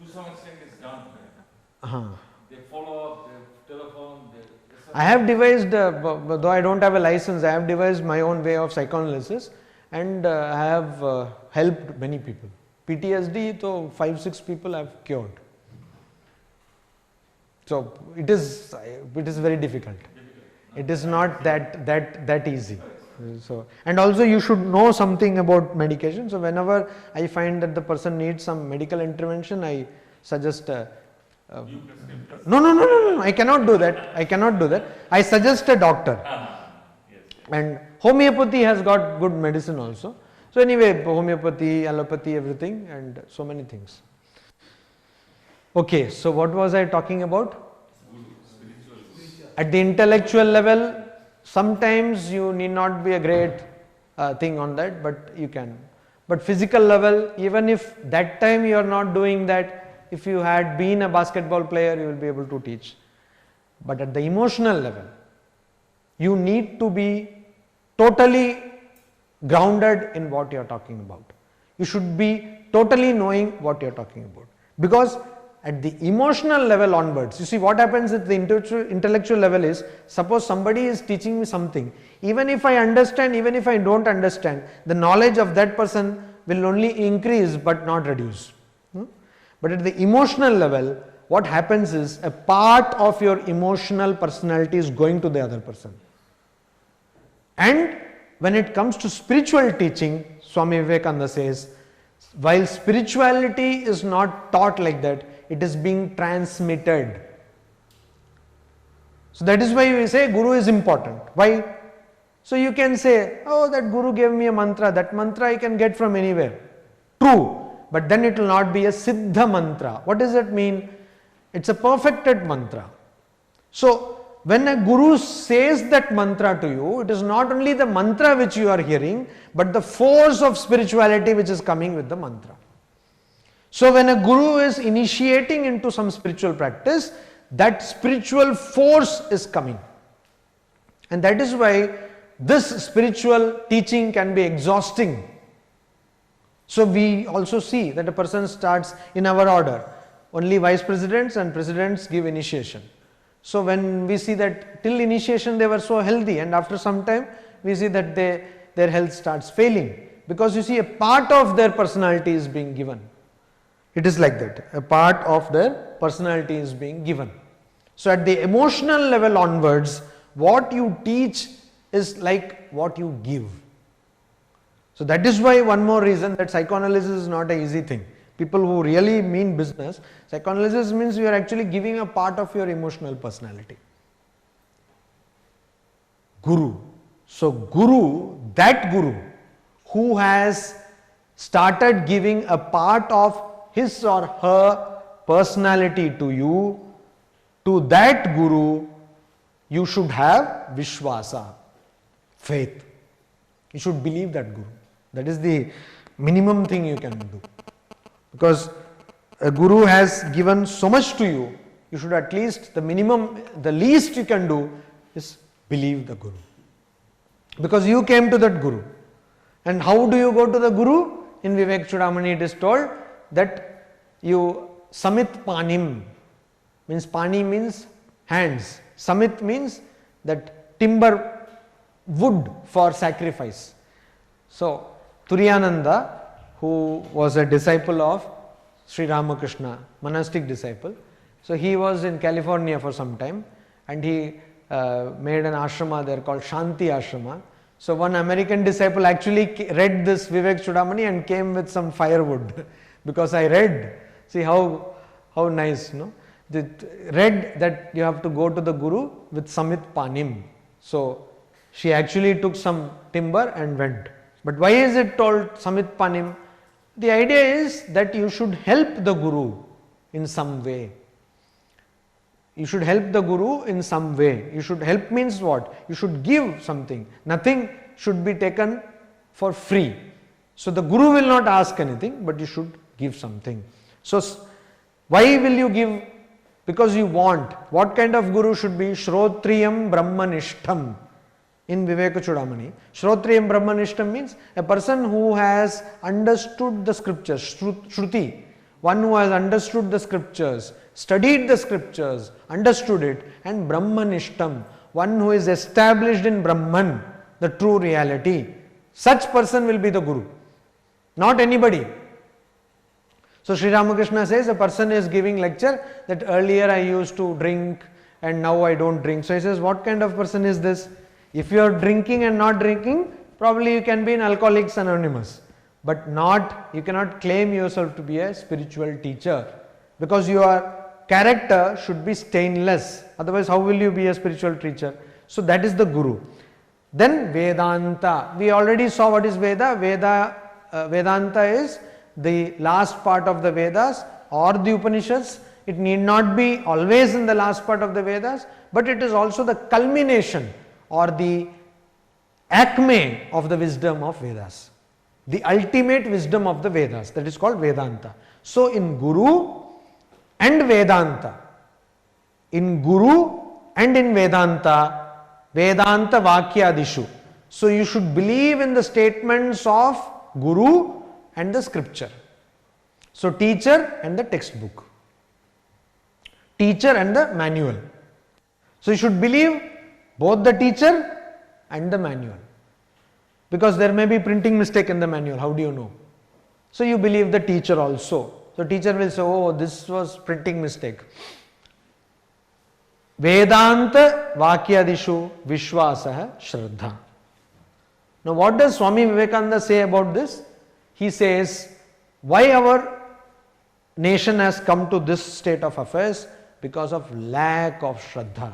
[SPEAKER 3] To some extent it's done.
[SPEAKER 1] Uh-huh.
[SPEAKER 3] They follow up, they telephone, they
[SPEAKER 1] I have devised, though I don't have a license, I have devised my own way of psychoanalysis, and I have helped many people. PTSD, so 5-6 people I have cured. So it is very difficult. It is not that easy. So, and also you should know something about medication. So whenever I find that the person needs some medical intervention, I suggest. No. I cannot do that. I suggest a doctor. And homeopathy has got good medicine also. So anyway, homeopathy, allopathy, everything, and so many things. Okay, so what was I talking about? At the intellectual level, sometimes you need not be a great thing on that, but you can. But physical level, even if that time you are not doing that, if you had been a basketball player, you will be able to teach. But at the emotional level, you need to be totally grounded in what you are talking about. You should be totally knowing what you are talking about. Because at the emotional level onwards, you see what happens at the intellectual level is, suppose somebody is teaching me something, even if I understand, even if I don't understand, the knowledge of that person will only increase but not reduce. But at the emotional level, what happens is a part of your emotional personality is going to the other person. And when it comes to spiritual teaching, Swami Vivekananda says, while spirituality is not taught like that, it is being transmitted. So that is why we say Guru is important. Why? So you can say, oh, that Guru gave me a mantra, that mantra I can get from anywhere. True, but then it will not be a Siddha mantra. What does that mean? It's a perfected mantra. So when a Guru says that mantra to you, it is not only the mantra which you are hearing, but the force of spirituality which is coming with the mantra. So when a Guru is initiating into some spiritual practice, that spiritual force is coming. And that is why this spiritual teaching can be exhausting. So we also see that a person starts in our order. Only vice presidents and presidents give initiation. So when we see that till initiation they were so healthy, and after some time we see that their health starts failing. Because you see, a part of their personality is being given. It is like that. A part of their personality is being given. So at the emotional level onwards, what you teach is like what you give. So that is why one more reason that psychoanalysis is not an easy thing. People who really mean business, psychoanalysis means you are actually giving a part of your emotional personality. Guru. So Guru, that Guru who has started giving a part of his or her personality to you, to that Guru you should have Vishwasa, faith. You should believe that Guru. That is the minimum thing you can do. Because a Guru has given so much to you, you should at least, the minimum, the least you can do is believe the Guru. Because you came to that Guru. And how do you go to the Guru? In Vivek Chudamani it is told that you Samit Panim, means Pani means hands. Samit means that timber wood for sacrifice. So Turiyananda, who was a disciple of Sri Ramakrishna, monastic disciple. So he was in California for some time and he made an ashrama there called Shanti Ashrama. So one American disciple actually read this Vivek Chudamani and came with some firewood because I read. See how nice, no? Read that you have to go to the Guru with Samit Panim. So she actually took some timber and went. But why is it told Samit Panim? The idea is that you should help the Guru in some way. You should help the Guru in some way. You should help means what? You should give something. Nothing should be taken for free. So the Guru will not ask anything, but you should give something. So why will you give? Because you want. What kind of Guru should be? Shrotriyam Brahmanishtam. In Viveka Chudamani, Shrotriyam Brahmanishtam means a person who has understood the scriptures, Shruti, one who has understood the scriptures, studied the scriptures, understood it, and Brahmanishtam, one who is established in Brahman, the true reality. Such person will be the Guru, not anybody. So Sri Ramakrishna says a person is giving lecture that earlier I used to drink and now I don't drink. So he says, what kind of person is this? If you are drinking and not drinking, probably you can be in Alcoholics Anonymous, but you cannot claim yourself to be a spiritual teacher, because your character should be stainless. Otherwise, how will you be a spiritual teacher? So that is the Guru. Then Vedanta. We already saw what is Veda. Vedanta is the last part of the Vedas or the Upanishads. It need not be always in the last part of the Vedas, but it is also the culmination or the acme of the wisdom of Vedas, the ultimate wisdom of the Vedas, that is called Vedanta. So in Guru and Vedanta, in Guru and in Vedanta, Vedanta Vakyadishu. So you should believe in the statements of Guru and the scripture. So teacher and the textbook, teacher and the manual. So you should believe both the teacher and the manual, because there may be printing mistake in the manual. How do you know? So you believe the teacher also. So teacher will say, oh, this was printing mistake. Vedanta Vakyadishu Vishwasaha Shraddha. Now what does Swami Vivekananda say about this? He says, why our nation has come to this state of affairs? Because of lack of Shraddha,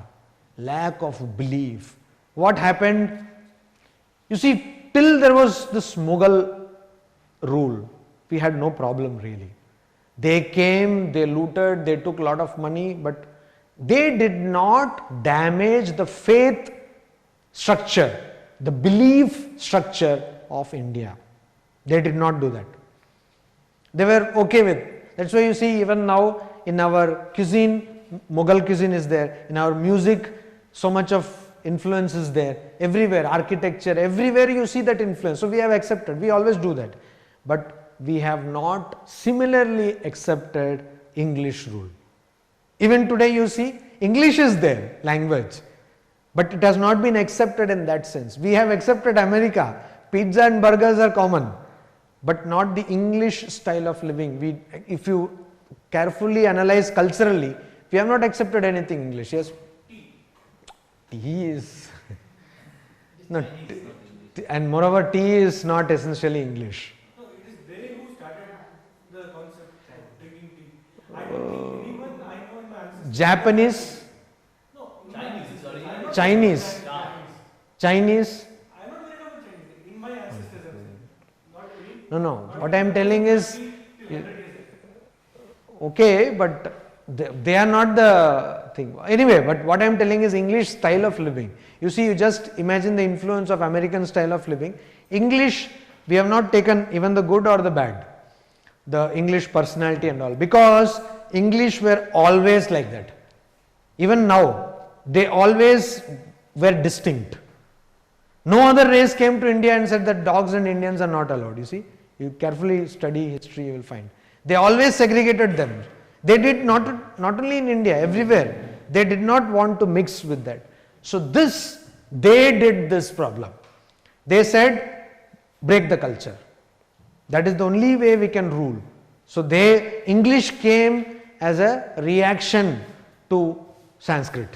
[SPEAKER 1] lack of belief. What happened? You see, till there was this Mughal rule, we had no problem really. They came, they looted, they took a lot of money, but they did not damage the faith structure, the belief structure of India. They did not do that. They were okay with. That's why you see even now in our cuisine, Mughal cuisine is there. In our music, so much of influence is there. Everywhere, architecture, everywhere you see that influence. So we have accepted. We always do that. But we have not similarly accepted English rule. Even today you see, English is there, language. But it has not been accepted in that sense. We have accepted America. Pizza and burgers are common, but not the English style of living. If you carefully analyze culturally, we have not accepted anything English. Yes, tea is no, and moreover, tea is not essentially English.
[SPEAKER 2] No, it is they who started the concept
[SPEAKER 1] Japanese,
[SPEAKER 2] Chinese, sorry.
[SPEAKER 1] Chinese, Chinese.
[SPEAKER 4] I am not worried about Chinese. In my ancestors, not really.
[SPEAKER 1] No. What I am telling is, okay, but they are not the thing. Anyway, but what I am telling is English style of living. You see, you just imagine the influence of American style of living. English, we have not taken even the good or the bad, the English personality and all, because English were always like that. Even now, they always were distinct. No other race came to India and said that dogs and Indians are not allowed. You see, you carefully study history, you will find. They always segregated them. They did not only in India, everywhere. They did not want to mix with that. So they did this problem. They said, break the culture. That is the only way we can rule. So English came as a reaction to Sanskrit.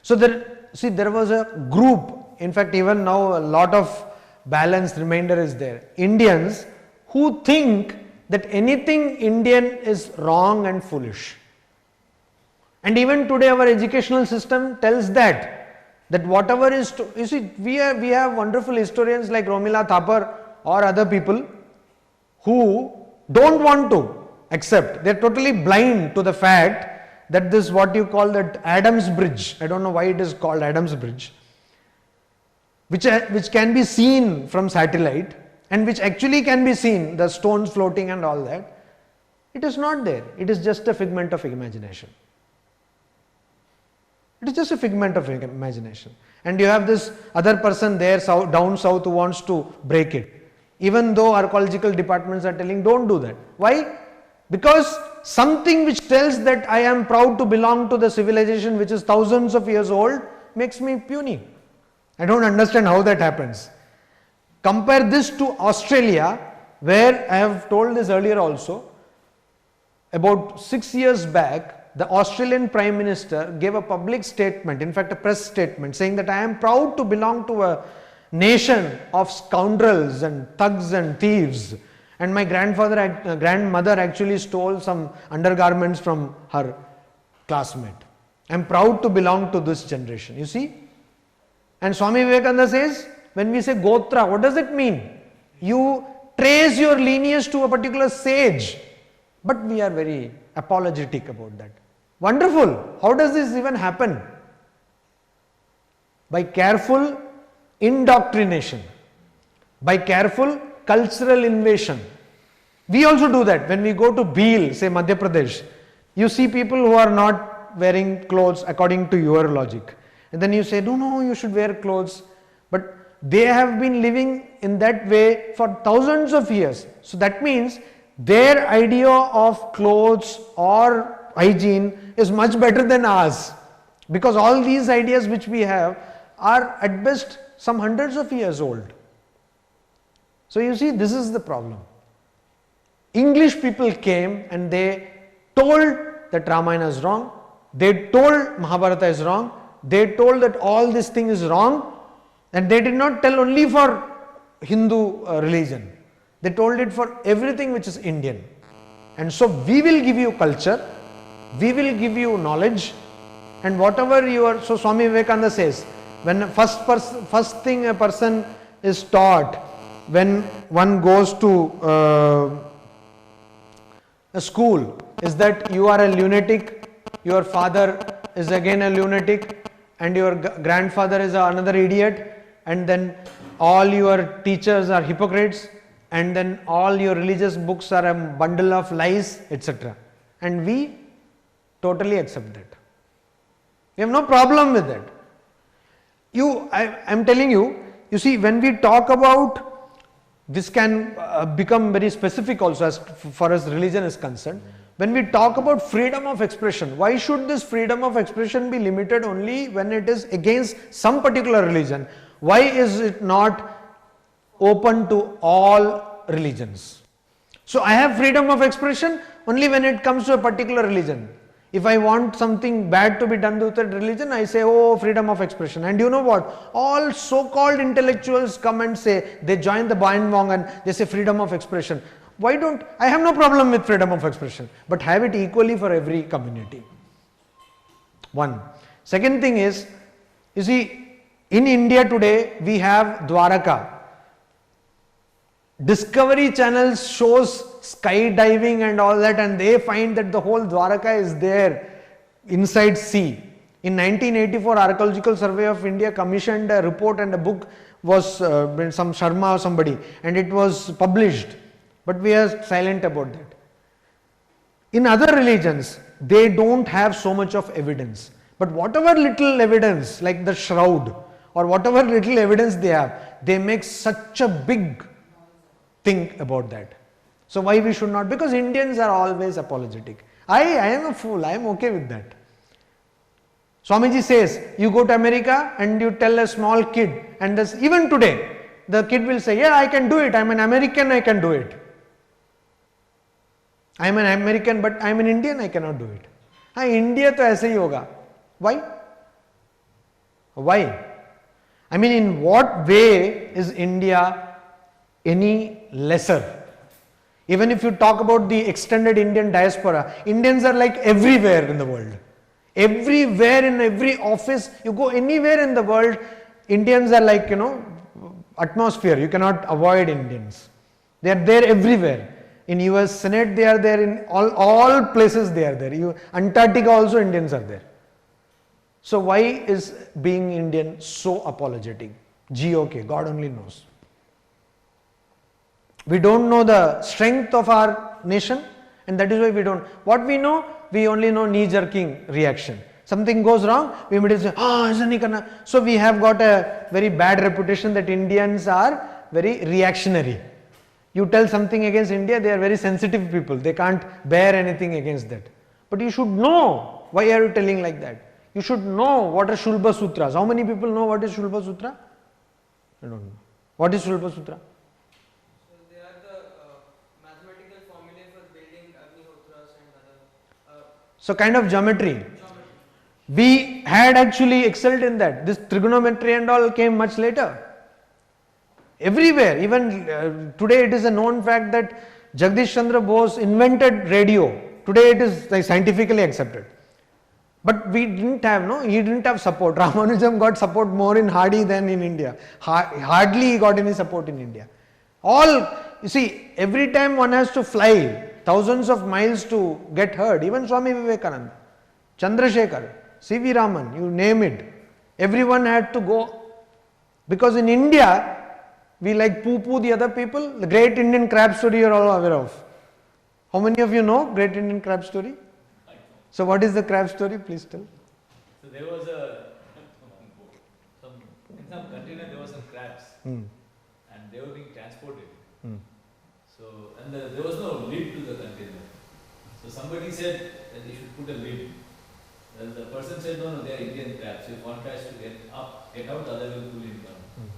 [SPEAKER 1] So there was a group, in fact even now a lot of balanced remainder is there. Indians who think that anything Indian is wrong and foolish. And even today our educational system tells that whatever is, you see, we have wonderful historians like Romila Thapar or other people who don't want to accept, they are totally blind to the fact that this what you call that Adam's bridge, I don't know why it is called Adam's bridge, which can be seen from satellite and which actually can be seen, the stones floating and all that, it is not there, it is just a figment of imagination. It is just a figment of imagination. And you have this other person there down south who wants to break it. Even though archaeological departments are telling don't do that. Why? Because something which tells that I am proud to belong to the civilization which is thousands of years old makes me puny. I don't understand how that happens. Compare this to Australia, where I have told this earlier also. About 6 years back, the Australian Prime Minister gave a public statement, in fact a press statement, saying that I am proud to belong to a nation of scoundrels and thugs and thieves. And my grandmother actually stole some undergarments from her classmate. I am proud to belong to this generation. You see? And Swami Vivekananda says, when we say Gotra, what does it mean? You trace your lineage to a particular sage. But we are very apologetic about that. Wonderful. How does this even happen? By careful indoctrination, by careful cultural invasion. We also do that. When we go to Bhil, say Madhya Pradesh, you see people who are not wearing clothes according to your logic. And then you say, no, you should wear clothes. But they have been living in that way for thousands of years. So that means their idea of clothes or hygiene is much better than ours, because all these ideas which we have are at best some hundreds of years old. So you see, this is the problem. English people came and they told that Ramayana is wrong, they told Mahabharata is wrong, they told that all this thing is wrong, and they did not tell only for Hindu religion. They told it for everything which is Indian. And so we will give you culture, we will give you knowledge, and whatever you are. So Swami Vivekananda says, when first thing a person is taught when one goes to a school is that you are a lunatic, your father is again a lunatic, and your grandfather is another idiot, and then all your teachers are hypocrites, and then all your religious books are a bundle of lies, etc. And we totally accept that. We have no problem with that. I am telling you, you see, when we talk about, this can become very specific also as far as religion is concerned. When we talk about freedom of expression, why should this freedom of expression be limited only when it is against some particular religion? Why is it not open to all religions? So I have freedom of expression only when it comes to a particular religion. If I want something bad to be done to that religion, I say, oh, freedom of expression. And you know what? All so-called intellectuals come and say, they join the bandwagon and they say freedom of expression. Why don't, I have no problem with freedom of expression, but have it equally for every community. One. Second thing is, you see, in India today, we have Dwaraka. Discovery Channel shows skydiving and all that, and they find that the whole Dwaraka is there inside sea. In 1984, Archaeological Survey of India commissioned a report, and a book was some Sharma or somebody, and it was published. But we are silent about that. In other religions, they don't have so much of evidence. But whatever little evidence, like the shroud, or whatever little evidence they have, they make such a big thing about that. So why we should not? Because Indians are always apologetic. I am a fool, I am okay with that. Swamiji says, you go to America and you tell a small kid, and even today, the kid will say, yeah, I can do it, I am an American, I can do it. I am an American, but I am an Indian, I cannot do it. हाँ, India तो ऐसे ही होगा. Why? Why? I mean, in what way is India any lesser? Even if you talk about the extended Indian diaspora, Indians are like everywhere in the world. Everywhere, in every office, you go anywhere in the world, Indians are like, atmosphere. You cannot avoid Indians. They are there everywhere. In US Senate, they are there. In all places, they are there. Antarctica also, Indians are there. So why is being Indian so apologetic? GOK, God only knows. We don't know the strength of our nation, and that is why we don't. What we know, we only know knee-jerking reaction. Something goes wrong, we immediately say, aisa nahi karna. So we have got a very bad reputation that Indians are very reactionary. You tell something against India, they are very sensitive people. They can't bear anything against that. But you should know, why are you telling like that? You should know what are Shulba Sutras. How many people know what is Shulba Sutra? I don't know. What is Shulba Sutra?
[SPEAKER 4] So they are the mathematical formulae for building Agnihotras and other.
[SPEAKER 1] So kind of geometry. We had actually excelled in that. This trigonometry and all came much later. Everywhere, even today it is a known fact that Jagdish Chandra Bose invented radio. Today it is like scientifically accepted. But we didn't have, he didn't have support. Ramanujan got support more in Hardy than in India. Hardly he got any support in India. You see, every time one has to fly thousands of miles to get heard, even Swami Vivekananda, Chandrasekhar, C.V. Raman, you name it, everyone had to go. Because in India, we like poo-poo the other people. The Great Indian Crab Story you are all aware of. How many of you know Great Indian Crab Story? So what is the crab story? Please tell.
[SPEAKER 2] So there was in some container there were some crabs, and they were being transported. So there was no lid to the container. So somebody said that they should put a lid. Then the person said, no, they are Indian crabs. If one tries to get out, the other will pull him down.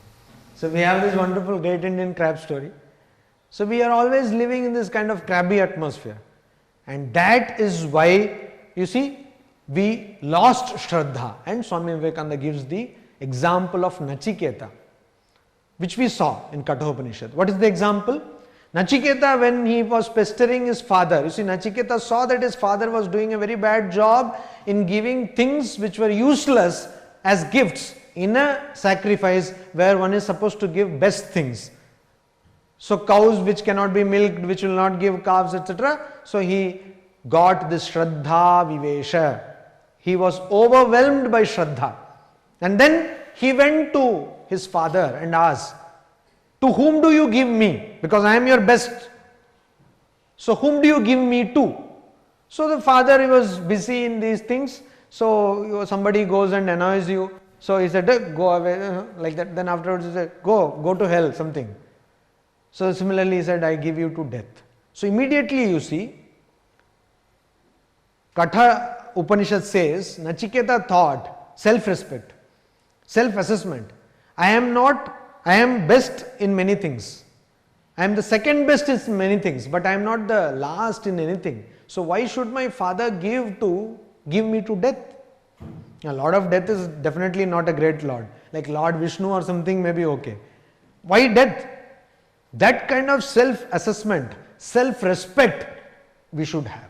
[SPEAKER 1] So we have this wonderful Great Indian Crab Story. So we are always living in this kind of crabby atmosphere. And that is why, you see, we lost Shraddha. And Swami Vivekananda gives the example of Nachiketa, which we saw in Kathopanishad. What is the example? Nachiketa, when he was pestering his father, you see, Nachiketa saw that his father was doing a very bad job in giving things which were useless as gifts in a sacrifice where one is supposed to give best things. So cows which cannot be milked, which will not give calves, etc. So he got this Shraddha Vivesha. He was overwhelmed by Shraddha. And then he went to his father and asked, to whom do you give me? Because I am your best. So whom do you give me to? So the father, he was busy in these things. So somebody goes and annoys you. So he said, go away, like that. Then afterwards he said, go to hell, something. So similarly he said, I give you to death. So immediately you see, Katha Upanishad says, Nachiketa thought, self-respect, self-assessment. I am best in many things. I am the second best in many things, but I am not the last in anything. So why should my father give me to death? A Lord of Death is definitely not a great Lord. Like Lord Vishnu or something may be okay. Why death? That kind of self-assessment, self-respect we should have.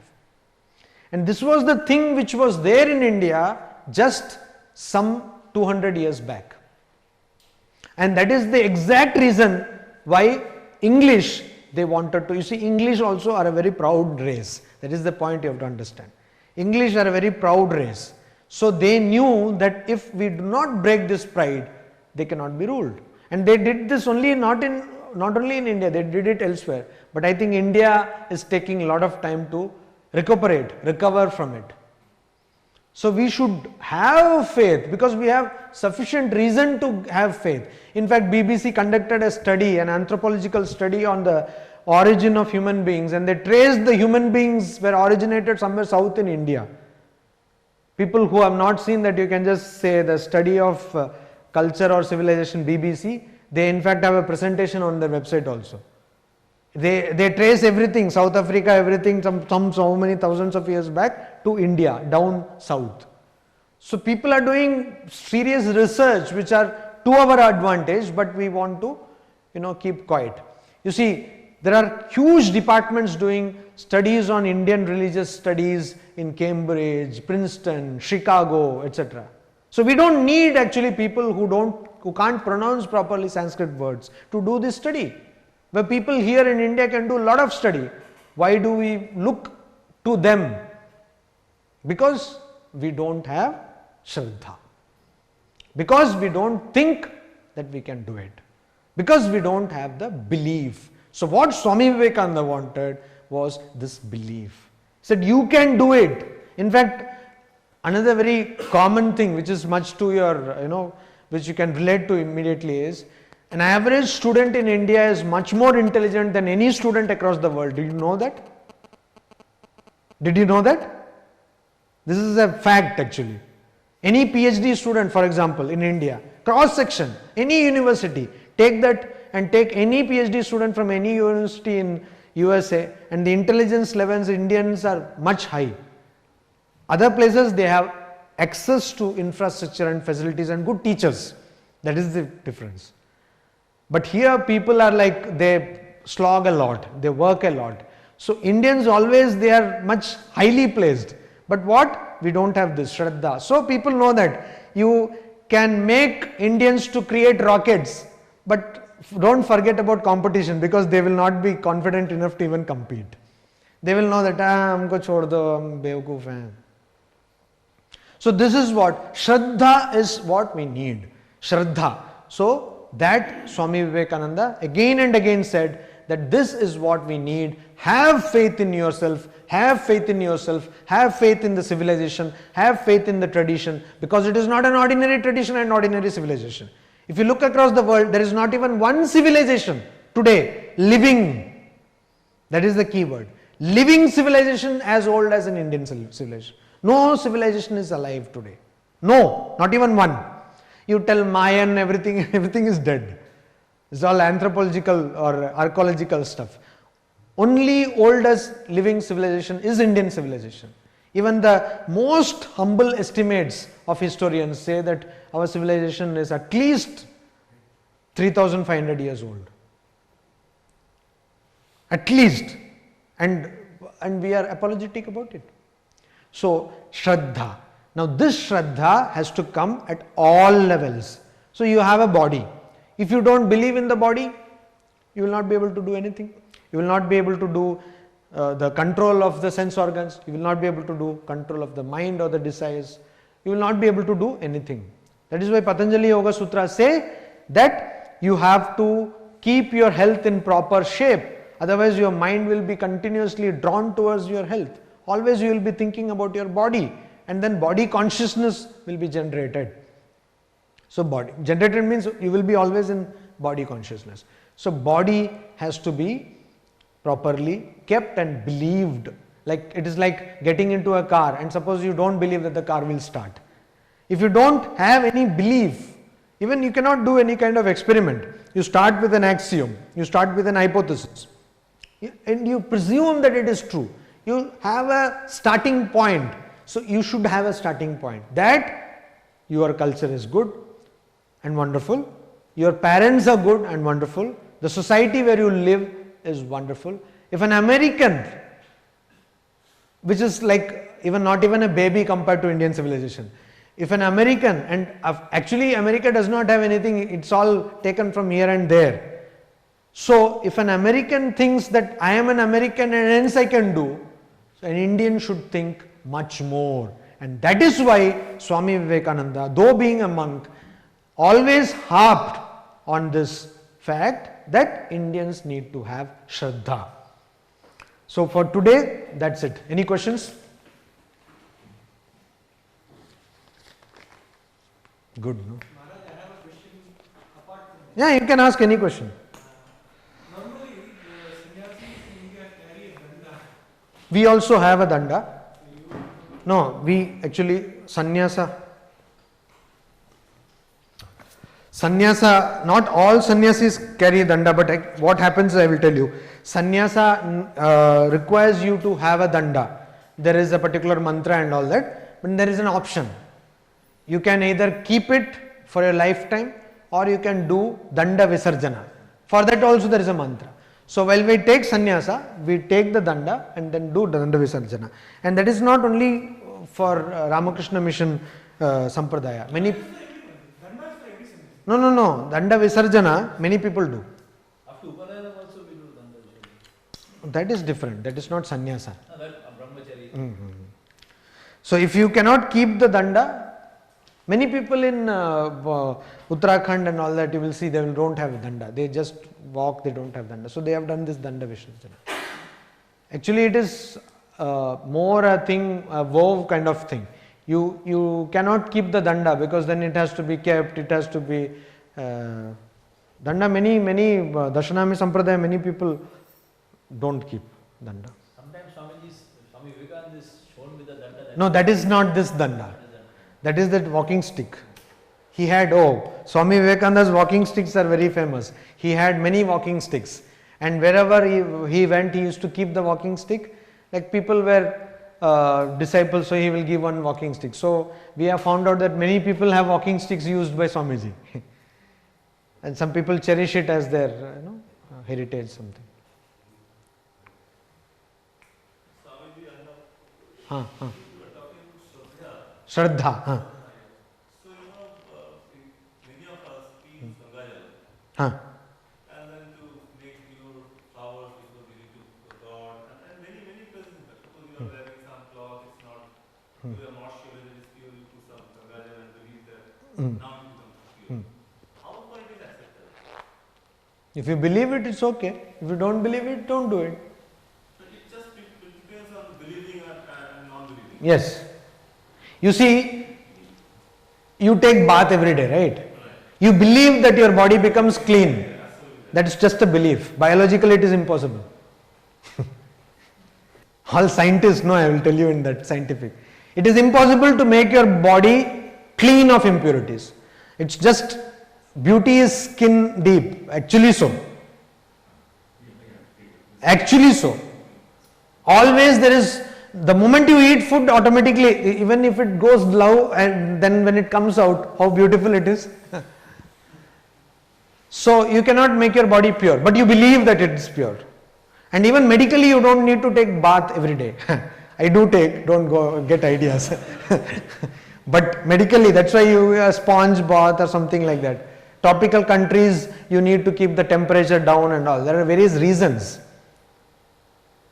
[SPEAKER 1] And this was the thing which was there in India just some 200 years back. And that is the exact reason why English they wanted to. You see, English also are a very proud race. That is the point you have to understand. English are a very proud race. So they knew that if we do not break this pride, they cannot be ruled. And they did this only not only in India, they did it elsewhere. But I think India is taking a lot of time to recover from it. So we should have faith because we have sufficient reason to have faith. In fact, BBC conducted a study, an anthropological study on the origin of human beings, and they traced the human beings were originated somewhere south in India. People who have not seen that, you can just say the study of culture or civilization BBC, they in fact have a presentation on their website also. They trace everything, South Africa, everything, so many thousands of years back to India, down south. So people are doing serious research which are to our advantage, but we want to, keep quiet. You see, there are huge departments doing studies on Indian religious studies in Cambridge, Princeton, Chicago, etc. So we don't need actually people who can't pronounce properly Sanskrit words to do this study. Where people here in India can do a lot of study. Why do we look to them? Because we don't have Shraddha. Because we don't think that we can do it. Because we don't have the belief. So what Swami Vivekananda wanted was this belief. He said, you can do it. In fact, another very common thing which is much to your, which you can relate to immediately is, an average student in India is much more intelligent than any student across the world. Did you know that? Did you know that? This is a fact actually. Any PhD student, for example, in India, cross section, any university, take that and take any PhD student from any university in USA, and the intelligence levels Indians are much high. Other places they have access to infrastructure and facilities and good teachers. That is the difference. But here people are like, they slog a lot, they work a lot. So Indians always, they are much highly placed. But what? We don't have this Shraddha. So people know that you can make Indians to create rockets, but don't forget about competition, because they will not be confident enough to even compete. They will know that, humko chhod do, hum bewkoof hain. So this is what, Shraddha is what we need. Shraddha. So that Swami Vivekananda again and again said that this is what we need. Have faith in yourself, have faith in yourself, have faith in the civilization, have faith in the tradition, because it is not an ordinary tradition and ordinary civilization. If you look across the world, there is not even one civilization today living. That is the key word. Living civilization as old as an Indian civilization. No civilization is alive today. No, not even one. You tell Mayan, everything is dead. It's all anthropological or archaeological stuff. Only oldest living civilization is Indian civilization. Even the most humble estimates of historians say that our civilization is at least 3,500 years old. At least. And we are apologetic about it. So, Shraddha. Now this Shraddha has to come at all levels. So you have a body. If you don't believe in the body, you will not be able to do anything. You will not be able to do the control of the sense organs. You will not be able to do control of the mind or the desires. You will not be able to do anything. That is why Patanjali Yoga Sutras say that you have to keep your health in proper shape. Otherwise your mind will be continuously drawn towards your health. Always you will be thinking about your body. And then body consciousness will be generated. So body generated means you will be always in body consciousness. So body has to be properly kept and believed. Like it is like getting into a car, and suppose you don't believe that the car will start. If you don't have any belief, even you cannot do any kind of experiment. You start with an axiom, you start with an hypothesis, and you presume that it is true. You have a starting point. So you should have a starting point that your culture is good and wonderful, your parents are good and wonderful, the society where you live is wonderful, If an American, which is like even not even a baby compared to Indian civilization, if an American, and actually America does not have anything, it's all taken from here and there. So if an American thinks that I am an American and hence I can do, so an Indian should think much more. And that is why Swami Vivekananda, though being a monk, always harped on this fact that Indians need to have Shraddha. So for today, that's it. Any questions? Good, no?
[SPEAKER 4] Maharaj, I have a question apart from that.
[SPEAKER 1] Yeah, you can ask any question.
[SPEAKER 4] Normally, the sannyasis in India carry a danda.
[SPEAKER 1] We also have a danda. No, we actually sannyasa, not all sannyasis carry danda, but what happens I will tell you. Sannyasa requires you to have a danda. There is a particular mantra and all that, but there is an option. You can either keep it for a lifetime or you can do danda visarjana. For that also there is a mantra. So while we take sannyasa, we take the danda and then do danda visarjana. And that is not only for Ramakrishna mission sampradaya. Many no, danda visarjana many people do.
[SPEAKER 2] After Upanayana also we do danda visarjana.
[SPEAKER 1] That is different. That is not sannyasa.
[SPEAKER 2] That brahmachari.
[SPEAKER 1] So if you cannot keep the danda, many people in Uttarakhand and all that, you will see they don't have danda. They just walk, they don't have danda. So they have done this danda visarjana. Actually it is more a thing, a vow kind of thing. You cannot keep the danda because then it has to be kept, it has to be danda. Many Dashanami Sampradaya, many people don't keep danda.
[SPEAKER 2] Sometimes Swami Vivekananda is shown with the danda.
[SPEAKER 1] No, that is not this danda. That is that walking stick. He had, Swami Vivekananda's walking sticks are very famous. He had many walking sticks. And wherever he went, he used to keep the walking stick. Like people were disciples, so he will give one walking stick. So we have found out that many people have walking sticks used by Swamiji. And some people cherish it as their heritage something.
[SPEAKER 3] Swamiji, I have
[SPEAKER 1] Huh.
[SPEAKER 3] you were talking about
[SPEAKER 1] Shraddha.
[SPEAKER 3] So many of us we use Ganga Jal,
[SPEAKER 1] Huh.
[SPEAKER 3] and then to make flowers which were giving to God, and many places. Suppose you are wearing some cloth, it's not you are not sure whether it's pure. You put some Ganga Jal and believe that now it becomes pure. How far it is accepted?
[SPEAKER 1] If you believe it, it's okay. If you don't believe it, don't do it.
[SPEAKER 3] So it just depends on believing and non-believing.
[SPEAKER 1] Yes. You see, you take bath every day, right? You believe that your body becomes clean. That is just a belief. Biologically, it is impossible. All scientists know, I will tell you in that scientific. It is impossible to make your body clean of impurities. It's just beauty is skin deep. Actually so. Actually so. Always there is, the moment you eat food, automatically, even if it goes low and then when it comes out, how beautiful it is. So you cannot make your body pure, but you believe that it is pure. And even medically, you don't need to take bath every day. I do take, don't go get ideas. But medically, that's why you a sponge bath or something like that. Tropical countries, you need to keep the temperature down and all. There are various reasons.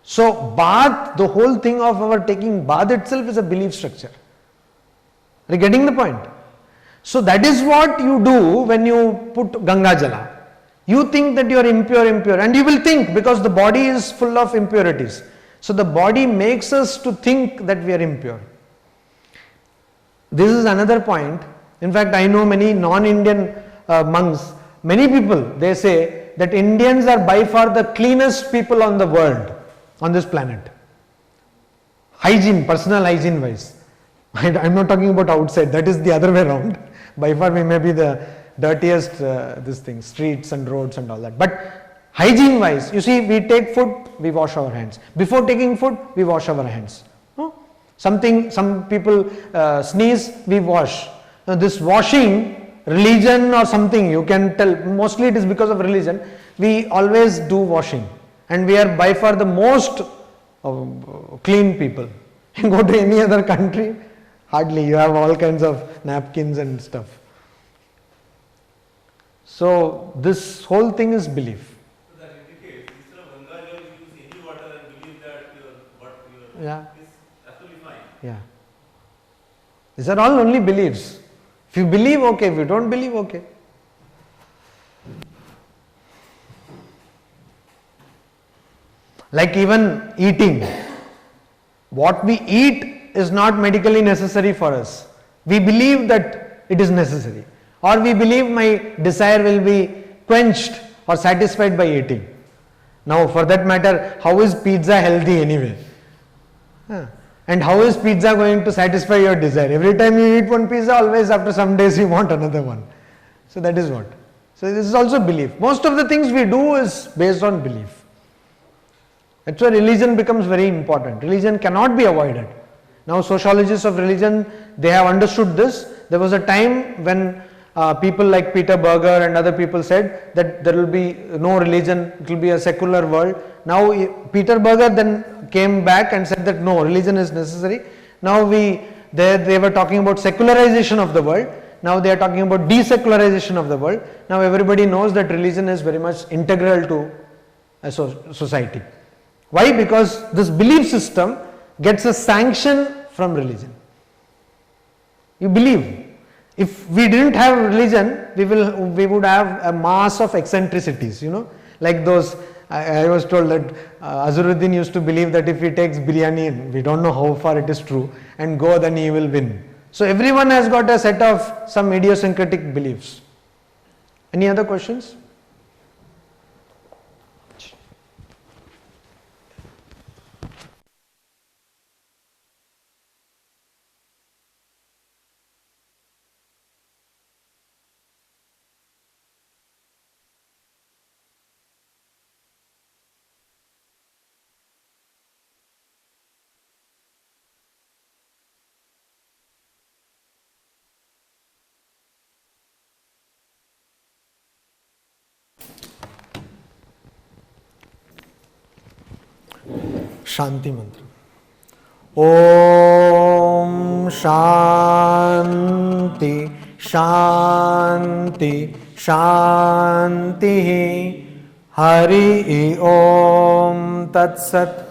[SPEAKER 1] So bath, the whole thing of our taking bath itself is a belief structure. Are you getting the point? So that is what you do when you put Ganga Jala. You think that you are impure, and you will think because the body is full of impurities. So the body makes us to think that we are impure. This is another point. In fact, I know many non-Indian monks, many people, they say that Indians are by far the cleanest people on the world, on this planet. Hygiene, personal hygiene wise. I am not talking about outside, that is the other way around. By far we may be the dirtiest streets and roads and all that. But hygiene wise, you see, we take food, we wash our hands. Before taking food, we wash our hands. Some people sneeze, we wash. Now this washing, religion or something, you can tell, mostly it is because of religion, we always do washing. And we are by far the most clean people. You go to any other country, hardly, you have all kinds of napkins and stuff. So this whole thing is belief.
[SPEAKER 3] So that indicates instead of Ganga Jal, you use any water and believe that your
[SPEAKER 1] Yeah.
[SPEAKER 3] is absolutely fine.
[SPEAKER 1] Yeah. These are all only beliefs. If you believe, okay. If you don't believe, okay. Like even eating. What we eat is not medically necessary for us. We believe that it is necessary. Or we believe my desire will be quenched or satisfied by eating. Now, for that matter, how is pizza healthy anyway? And how is pizza going to satisfy your desire? Every time you eat one pizza, always after some days you want another one. So that is what. So this is also belief. Most of the things we do is based on belief. That's why religion becomes very important. Religion cannot be avoided. Now sociologists of religion, they have understood this. There was a time when people like Peter Berger and other people said that there will be no religion, it will be a secular world. Now Peter Berger then came back and said that no, religion is necessary. Now they were talking about secularization of the world. Now they are talking about desecularization of the world. Now everybody knows that religion is very much integral to a society. Why? Because this belief system gets a sanction from religion. You believe. If we didn't have religion, we would have a mass of eccentricities, like those. I was told that Azharuddin used to believe that if he takes biryani, we don't know how far it is true, and go, then he will win. So everyone has got a set of some idiosyncratic beliefs. Any other questions? Shanti mantra. Om Shanti Shanti Shanti Hari Om Tat Sat